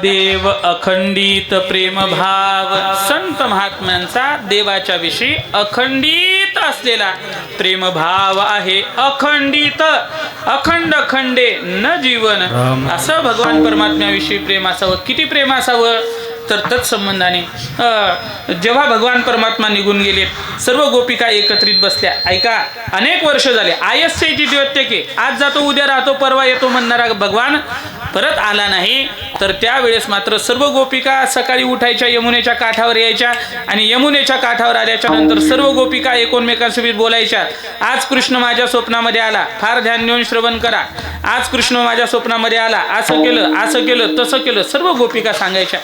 देव अखंडित प्रेम भाव. संत महात्म्यांचा देवाच्या विषयी अखंडित असलेला प्रेम भाव आहे. अखंडित, अखंड खंडे न जीवन, असं भगवान परमात्म्याविषयी प्रेम असावं. किती प्रेम असावं, तर तत्संबंधाने जेव्हा भगवान परमात्मा निघून गेले, सर्व गोपिका एकत्रित बसल्या. ऐका, अनेक वर्ष झाले, आयस्यची द्योत्यके, आज जातो उद्या राहतो परवा येतो म्हणणारा भगवान परत आला नाही. तर त्यावेळेस मात्र सर्व गोपिका सकाळी उठायच्या, यमुनेच्या काठावर यायच्या आणि यमुनेच्या काठावर आल्याच्या नंतर सर्व गोपिका एकमेकांसोबत बोलायच्या. आज कृष्ण माझ्या स्वप्नामध्ये आला, फार ध्यान देऊन श्रवण करा. आज कृष्ण माझ्या स्वप्नामध्ये आला, असं केलं तसं केलं, सर्व गोपिका सांगायच्या.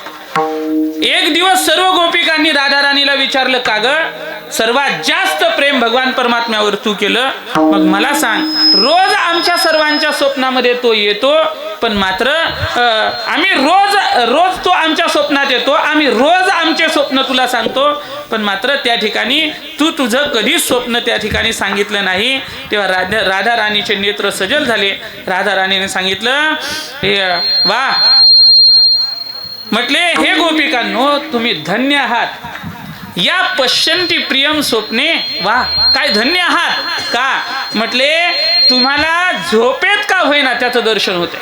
एक दिवस सर्व गोपिकांनी राधा राणीला विचारलं, का ग सर्वात जास्त प्रेम भगवान परमात्म्यावर तू केलं, मग मला सांग, रोज आमच्या सर्वांच्या स्वप्नामध्ये तो येतो, पण मात्र आम्ही रोज तो आमच्या स्वप्नात येतो, आम्ही रोज आमचे स्वप्न तुला सांगतो, पण मात्र त्या ठिकाणी तू तुझं कधीच स्वप्न त्या ठिकाणी सांगितलं नाही. तेव्हा राधा राणीचे नेत्र सजल झाले. राधा राणीने सांगितलं, हे वा, म्हटले हे गोपिकांनो, तुम्ही धन्य आहात. या पश्यन्ति प्रियम स्वप्ने, वा काय धन्य आहात का म्हटले, तुम्हाला झोपेत का होईना त्याचं दर्शन होते।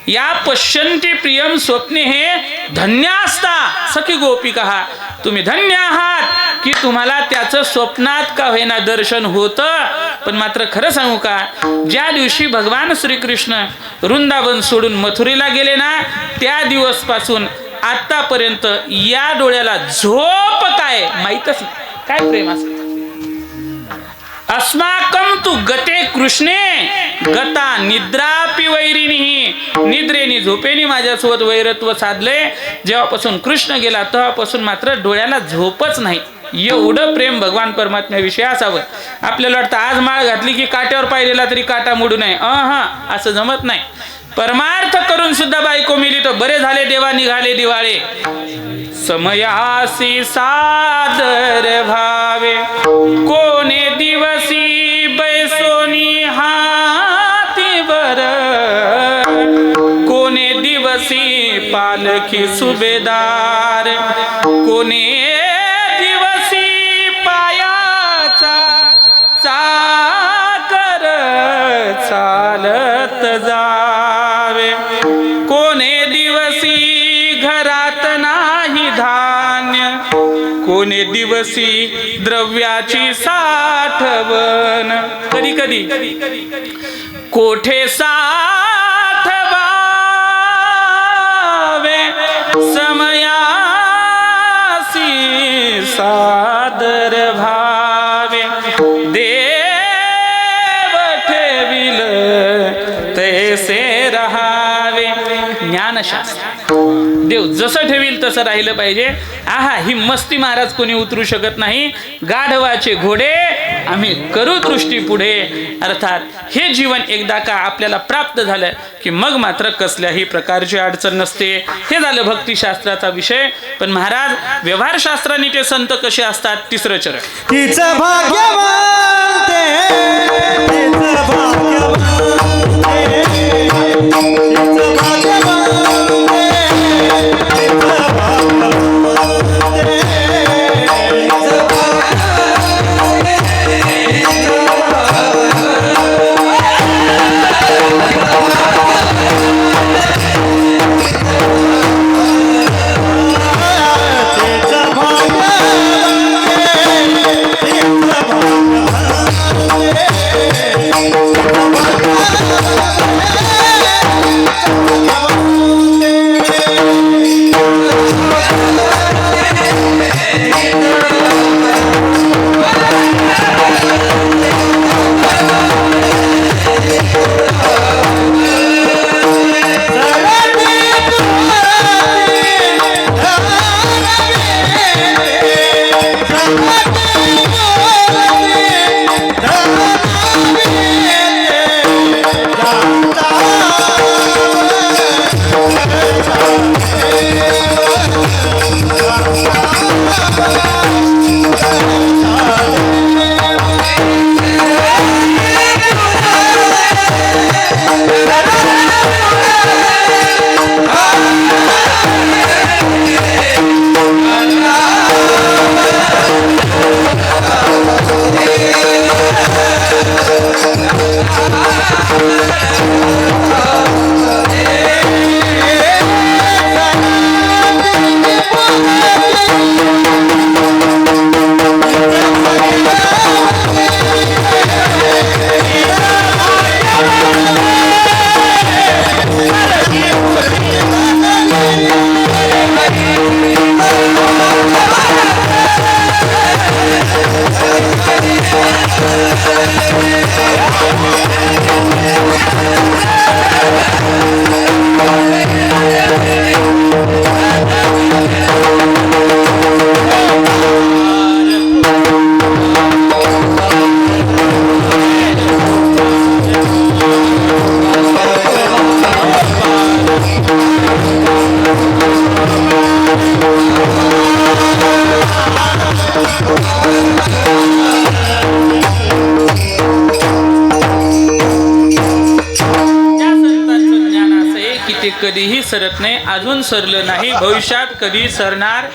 या पश्यन्ति प्रियम स्वप्ने हे धन्य असता सखी गोपिका, तुम्ही धन्य आहात की तुम्हाला त्याचं स्वप्नात का होईना दर्शन होतं। पण मात्र खरं सांगू का, ज्या दिवशी भगवान श्रीकृष्ण वृंदावन सोडून मथुरेला गेले ना, त्या दिवस पासून आतापर्यंत या डोळ्याला झोप काय माहीतच नाही। काय प्रेम असं, अस्माकं तु गते कृष्णे गता निद्रापि वैरिणी, निद्रेनी झोपेनी माझ्यासोबत वैरत्व साधले। जेव्हापासून कृष्ण गेला तेव्हापासून मात्र डोळ्याला झोपच नाही। एवढं प्रेम भगवान परमात्म्याविषयी असावं। आपल्याला वाटतं आज माळ घातली की काट्यावर पाहिलेला तरी काटा मोडू नये, असं जमत नाही। परमार्थ करून सुद्धा बायको मिली तर बरे झाले, देवा निघाले दिवाळे। समयासी सादर भावे कोणे दिवसी बैसोनी हातीवर, कोणे दिवसी पालखी सुभेदार, कोणे दिवसी पायाचा सागर चालत जावे, कोणे दिवसी घरात नाही धान्य, कोणे दिवसी द्रव्याची साठवण, कधी कधी कोठे साठवावे समयासी सादर भावे, देव ठेविल तैसे रहावे। ज्ञानशास्त्र, देव जसं ठेवील तसं राहिलं पाहिजे। ही मस्ती महाराज कोणी उतरू शकत नाही। गाढवाचे घोडे आम्ही करू दृष्टी पुढे, अर्थात हे जीवन एकदा का आपल्याला प्राप्त झालं की मग मात्र कसल्याही प्रकारची अडचण नसते। हे झालं भक्तिशास्त्राचा विषय। पण महाराज व्यवहारशास्त्राने ते संत कसे असतात, तिसरं चरण, तिचं भाग्यवान ते, तिचं भाग्यवान ते, तिचं भाग्यवान ते, तिचं भाग्यवान ते, तिचं कधीही सरत नाही, अजून सरलं नाही, भविष्यात कधी सरणार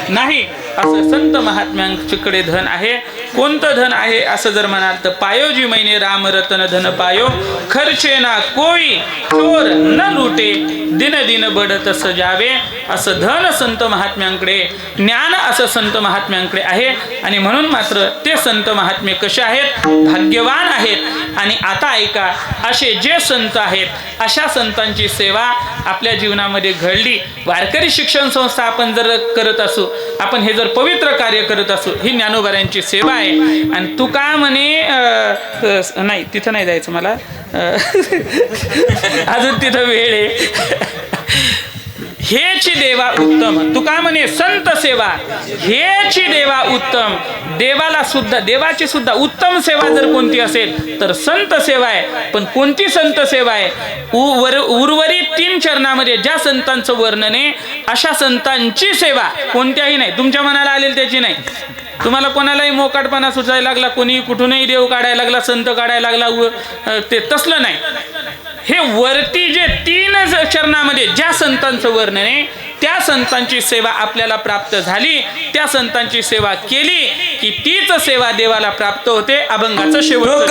नाही। असं संत महात्म्यांकडे धन आहे. कोणतं धन आहे असं जर म्हणाल तर पायोजी मैने राम रतन धन पायो, खर्चे ना कोई चोर न लुटे, दिन दिन बढत सजावे. असं धन संत महात्म्यांकडे, ज्ञान असं संत महात्म्यांकडे आहे. आणि म्हणून मात्र ते संत महात्मे कसे आहेत, भाग्यवान आहेत. आणि आता ऐका, असे जे संत आहेत अशा संतांची सेवा आपल्या जीवनामध्ये घडली. वारकरी शिक्षण संस्था आपण जर करत असू, आपण हे जर पवित्र कार्य करत असू, ही ज्ञानोबाऱ्यांची सेवा आहे. आणि तू का म्हणे नाही तिथं नाही जायचं मला अजून तिथं वेळ आहे. हेची देवा उत्तम, तू काय म्हणे संत सेवा हेची देवा उत्तम. देवाला सुद्धा, देवाची सुद्धा उत्तम सेवा जर कोणती असेल तर संत सेवा आहे. पण कोणती संत सेवा आहे, उर्वरित 3 चरणामध्ये ज्या संतांचं वर्णन आहे अशा संतांची सेवा कोणत्याही नाही. तुमच्या मनाला आलेल त्याची नाही. तुम्हाला कोणालाही मोकाटपणा सुचायला लागला, कोणी कुठूनही देव काढायला लागला, संत काढायला लागला, ते तसलं नाही. हे वरती जे 3 चरणामध्ये ज्या संतांचं वर्णन आहे त्या संतांची सेवा आपल्याला प्राप्त झाली, त्या संतांची सेवा केली की तीच सेवा देवाला प्राप्त होते. अभंगाचं शेवट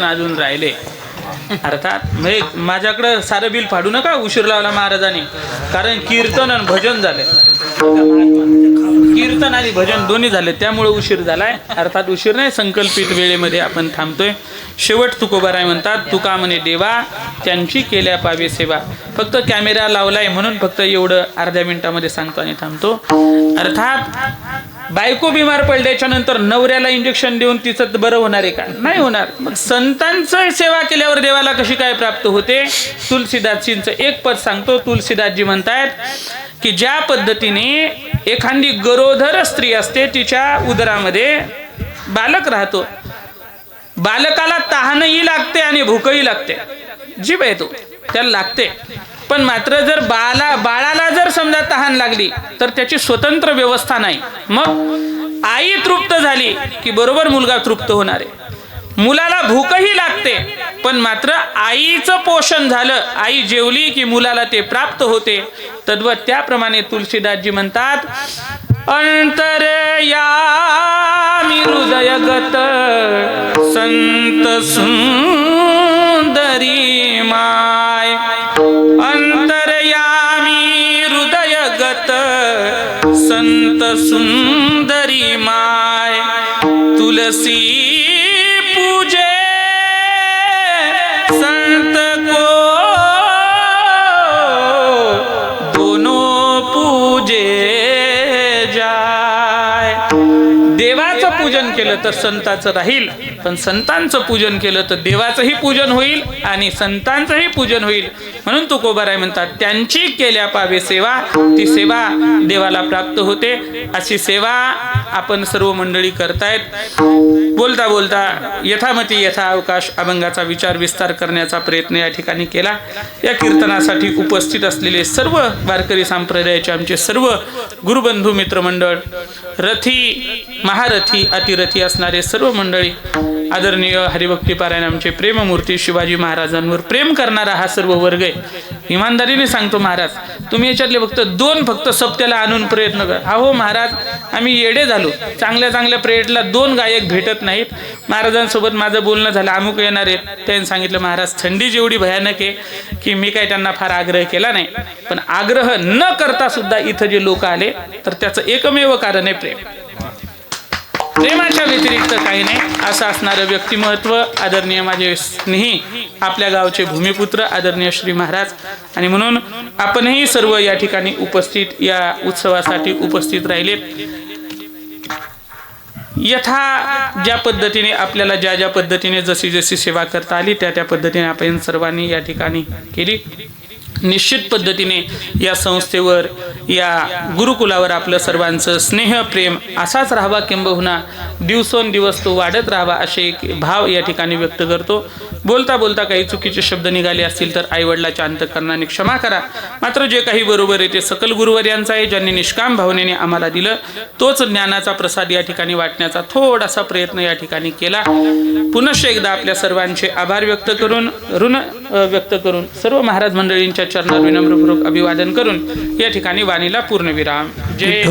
अजून राहिले. अर्थात म्हणजे माझ्याकडं सारं बिल फाडू नका उशीर लावला महाराजांनी, कारण कीर्तन आणि भजन झाले, कीर्तन आणि भजन दोन्ही झाले, त्यामुळे उशीर झालाय. अर्थात उशीर नाही, संकल्पित वेळेमध्ये आपण थांबतोय. शेवट तुकोबाराय म्हणतात, तुका म्हणे देवा त्यांची केल्या पावे सेवा. फक्त कॅमेरा लावलाय म्हणून फक्त एवढं अर्ध्या मिनिटामध्ये सांगतो आणि थांबतो. अर्थात बायको बिमार पडल्याच्या नंतर नवऱ्याला इंजेक्शन देऊन तिचं बरं होणार आहे का? नाही होणार. मग संतांचं सेवा केल्यावर देवाला कशी काय प्राप्त होते? तुलसीदासजींचं एक पद सांगतो. तुलसीदासजी म्हणतायत की ज्या पद्धतीने एखादी गरोदर स्त्री असते, तिच्या उदरामध्ये बालक राहतो, बालकाला तहानही लागते आणि भूकही लागते, जीभ आहे तो त्याला लागते. पण मात्र जर बाळाला जर समजा तहान लागली तर त्याची स्वतंत्र व्यवस्था नाही. मग आई तृप्त झाली की बरोबर मुलगा तृप्त होणार आहे. मुलाला भूकही लागते, पण मात्र आईचं पोषण झालं, आई जेवली की मुलाला ते प्राप्त होते. तद्वत त्याप्रमाणे तुलसीदासजी म्हणतात, अंतर्यामी हृदयगत संत सुंदरी माय. अंतर्यामी हृदयगत संत सुंदरी माय. तुलसी पूजे संत को दोनों पूजे जाय. देवाचं पूजन केलं तर संताचं राहील, पण संतांचं पूजन केलं तर देवाचंही पूजन होईल आणि संतांचंही पूजन होईल. म्हणून तुकोबाराय म्हणतात, त्यांची केल्या पावे सेवा, ती सेवा देवाला प्राप्त होते. अशी सेवा आपण सर्व मंडळी करतायत. बोलता बोलता यथामती यथा अवकाश अभंगाचा विचार विस्तार करण्याचा प्रयत्न या ठिकाणी केला. या कीर्तनासाठी उपस्थित असलेले सर्व वारकरी संप्रदायाचे आमचे सर्व गुरुबंधू मित्रमंडळ, रथी महारथी अतिरथी असणारे सर्व मंडळी, आदरणीय हरिभक्तीपारायण आमचे प्रेममूर्ती शिवाजी महाराजांवर प्रेम करणारा हा सर्व वर्ग आहे. इमानदारीने सांगतो महाराज, तुम्ही याच्यातले फक्त सप्त्याला आणून प्रयत्न करा. अहो महाराज, आम्ही येडे झालो. चांगल्या चांगल्या प्रेयरला 2 गायक भेटत नाहीत. महाराजांसोबत माझं बोलणं झालं, अमुक येणार आहेत. त्यांनी सांगितलं महाराज थंडी जेवढी भयानक आहे की मी काय त्यांना फार आग्रह केला नाही, पण आग्रह न करता सुद्धा इथं जे लोक आले तर त्याचं एकमेव कारण आहे प्रेम. प्रेमाच्या व्यतिरिक्त काही नाही असं असणारं व्यक्तिमत्व आदरणीय माझे स्नेही आपल्या गावचे भूमिपुत्र आदरणीय श्री महाराज. आणि म्हणून आपणही सर्व या ठिकाणी उपस्थित, या उत्सवासाठी उपस्थित राहिलेत. यथा ज्या पद्धतीने आपल्याला ज्या पद्धतीने जशी सेवा करता आली त्या पद्धतीने आपण सर्वांनी या ठिकाणी केली. निश्चित पद्धतीने या संस्थेवर, या गुरुकुलावर आपलं सर्वांचं स्नेह प्रेम असाच राहावा, किंबहुना दिवसोंदिवस तो वाढत राहावा असे एक भाव या ठिकाणी व्यक्त करतो. बोलता बोलता काही चुकीचे शब्द निघाले असतील तर आईवडिलाच्या अंतःकरणाने क्षमा करा. मात्र जे काही बरोबर आहे ते सकल गुरुवर्यांचा आहे, ज्यांनी निष्काम भावनेने आम्हाला दिलं. तोच ज्ञानाचा प्रसाद या ठिकाणी वाटण्याचा थोडासा प्रयत्न या ठिकाणी केला. पुनश्च एकदा आपल्या सर्वांचे आभार व्यक्त करून, ऋण व्यक्त करून, सर्व महाराज मंडळींच्या चरणात विनम्रपूर्वक अभिवादन करून या ठिकाणी वाणीला पूर्णविराम. जय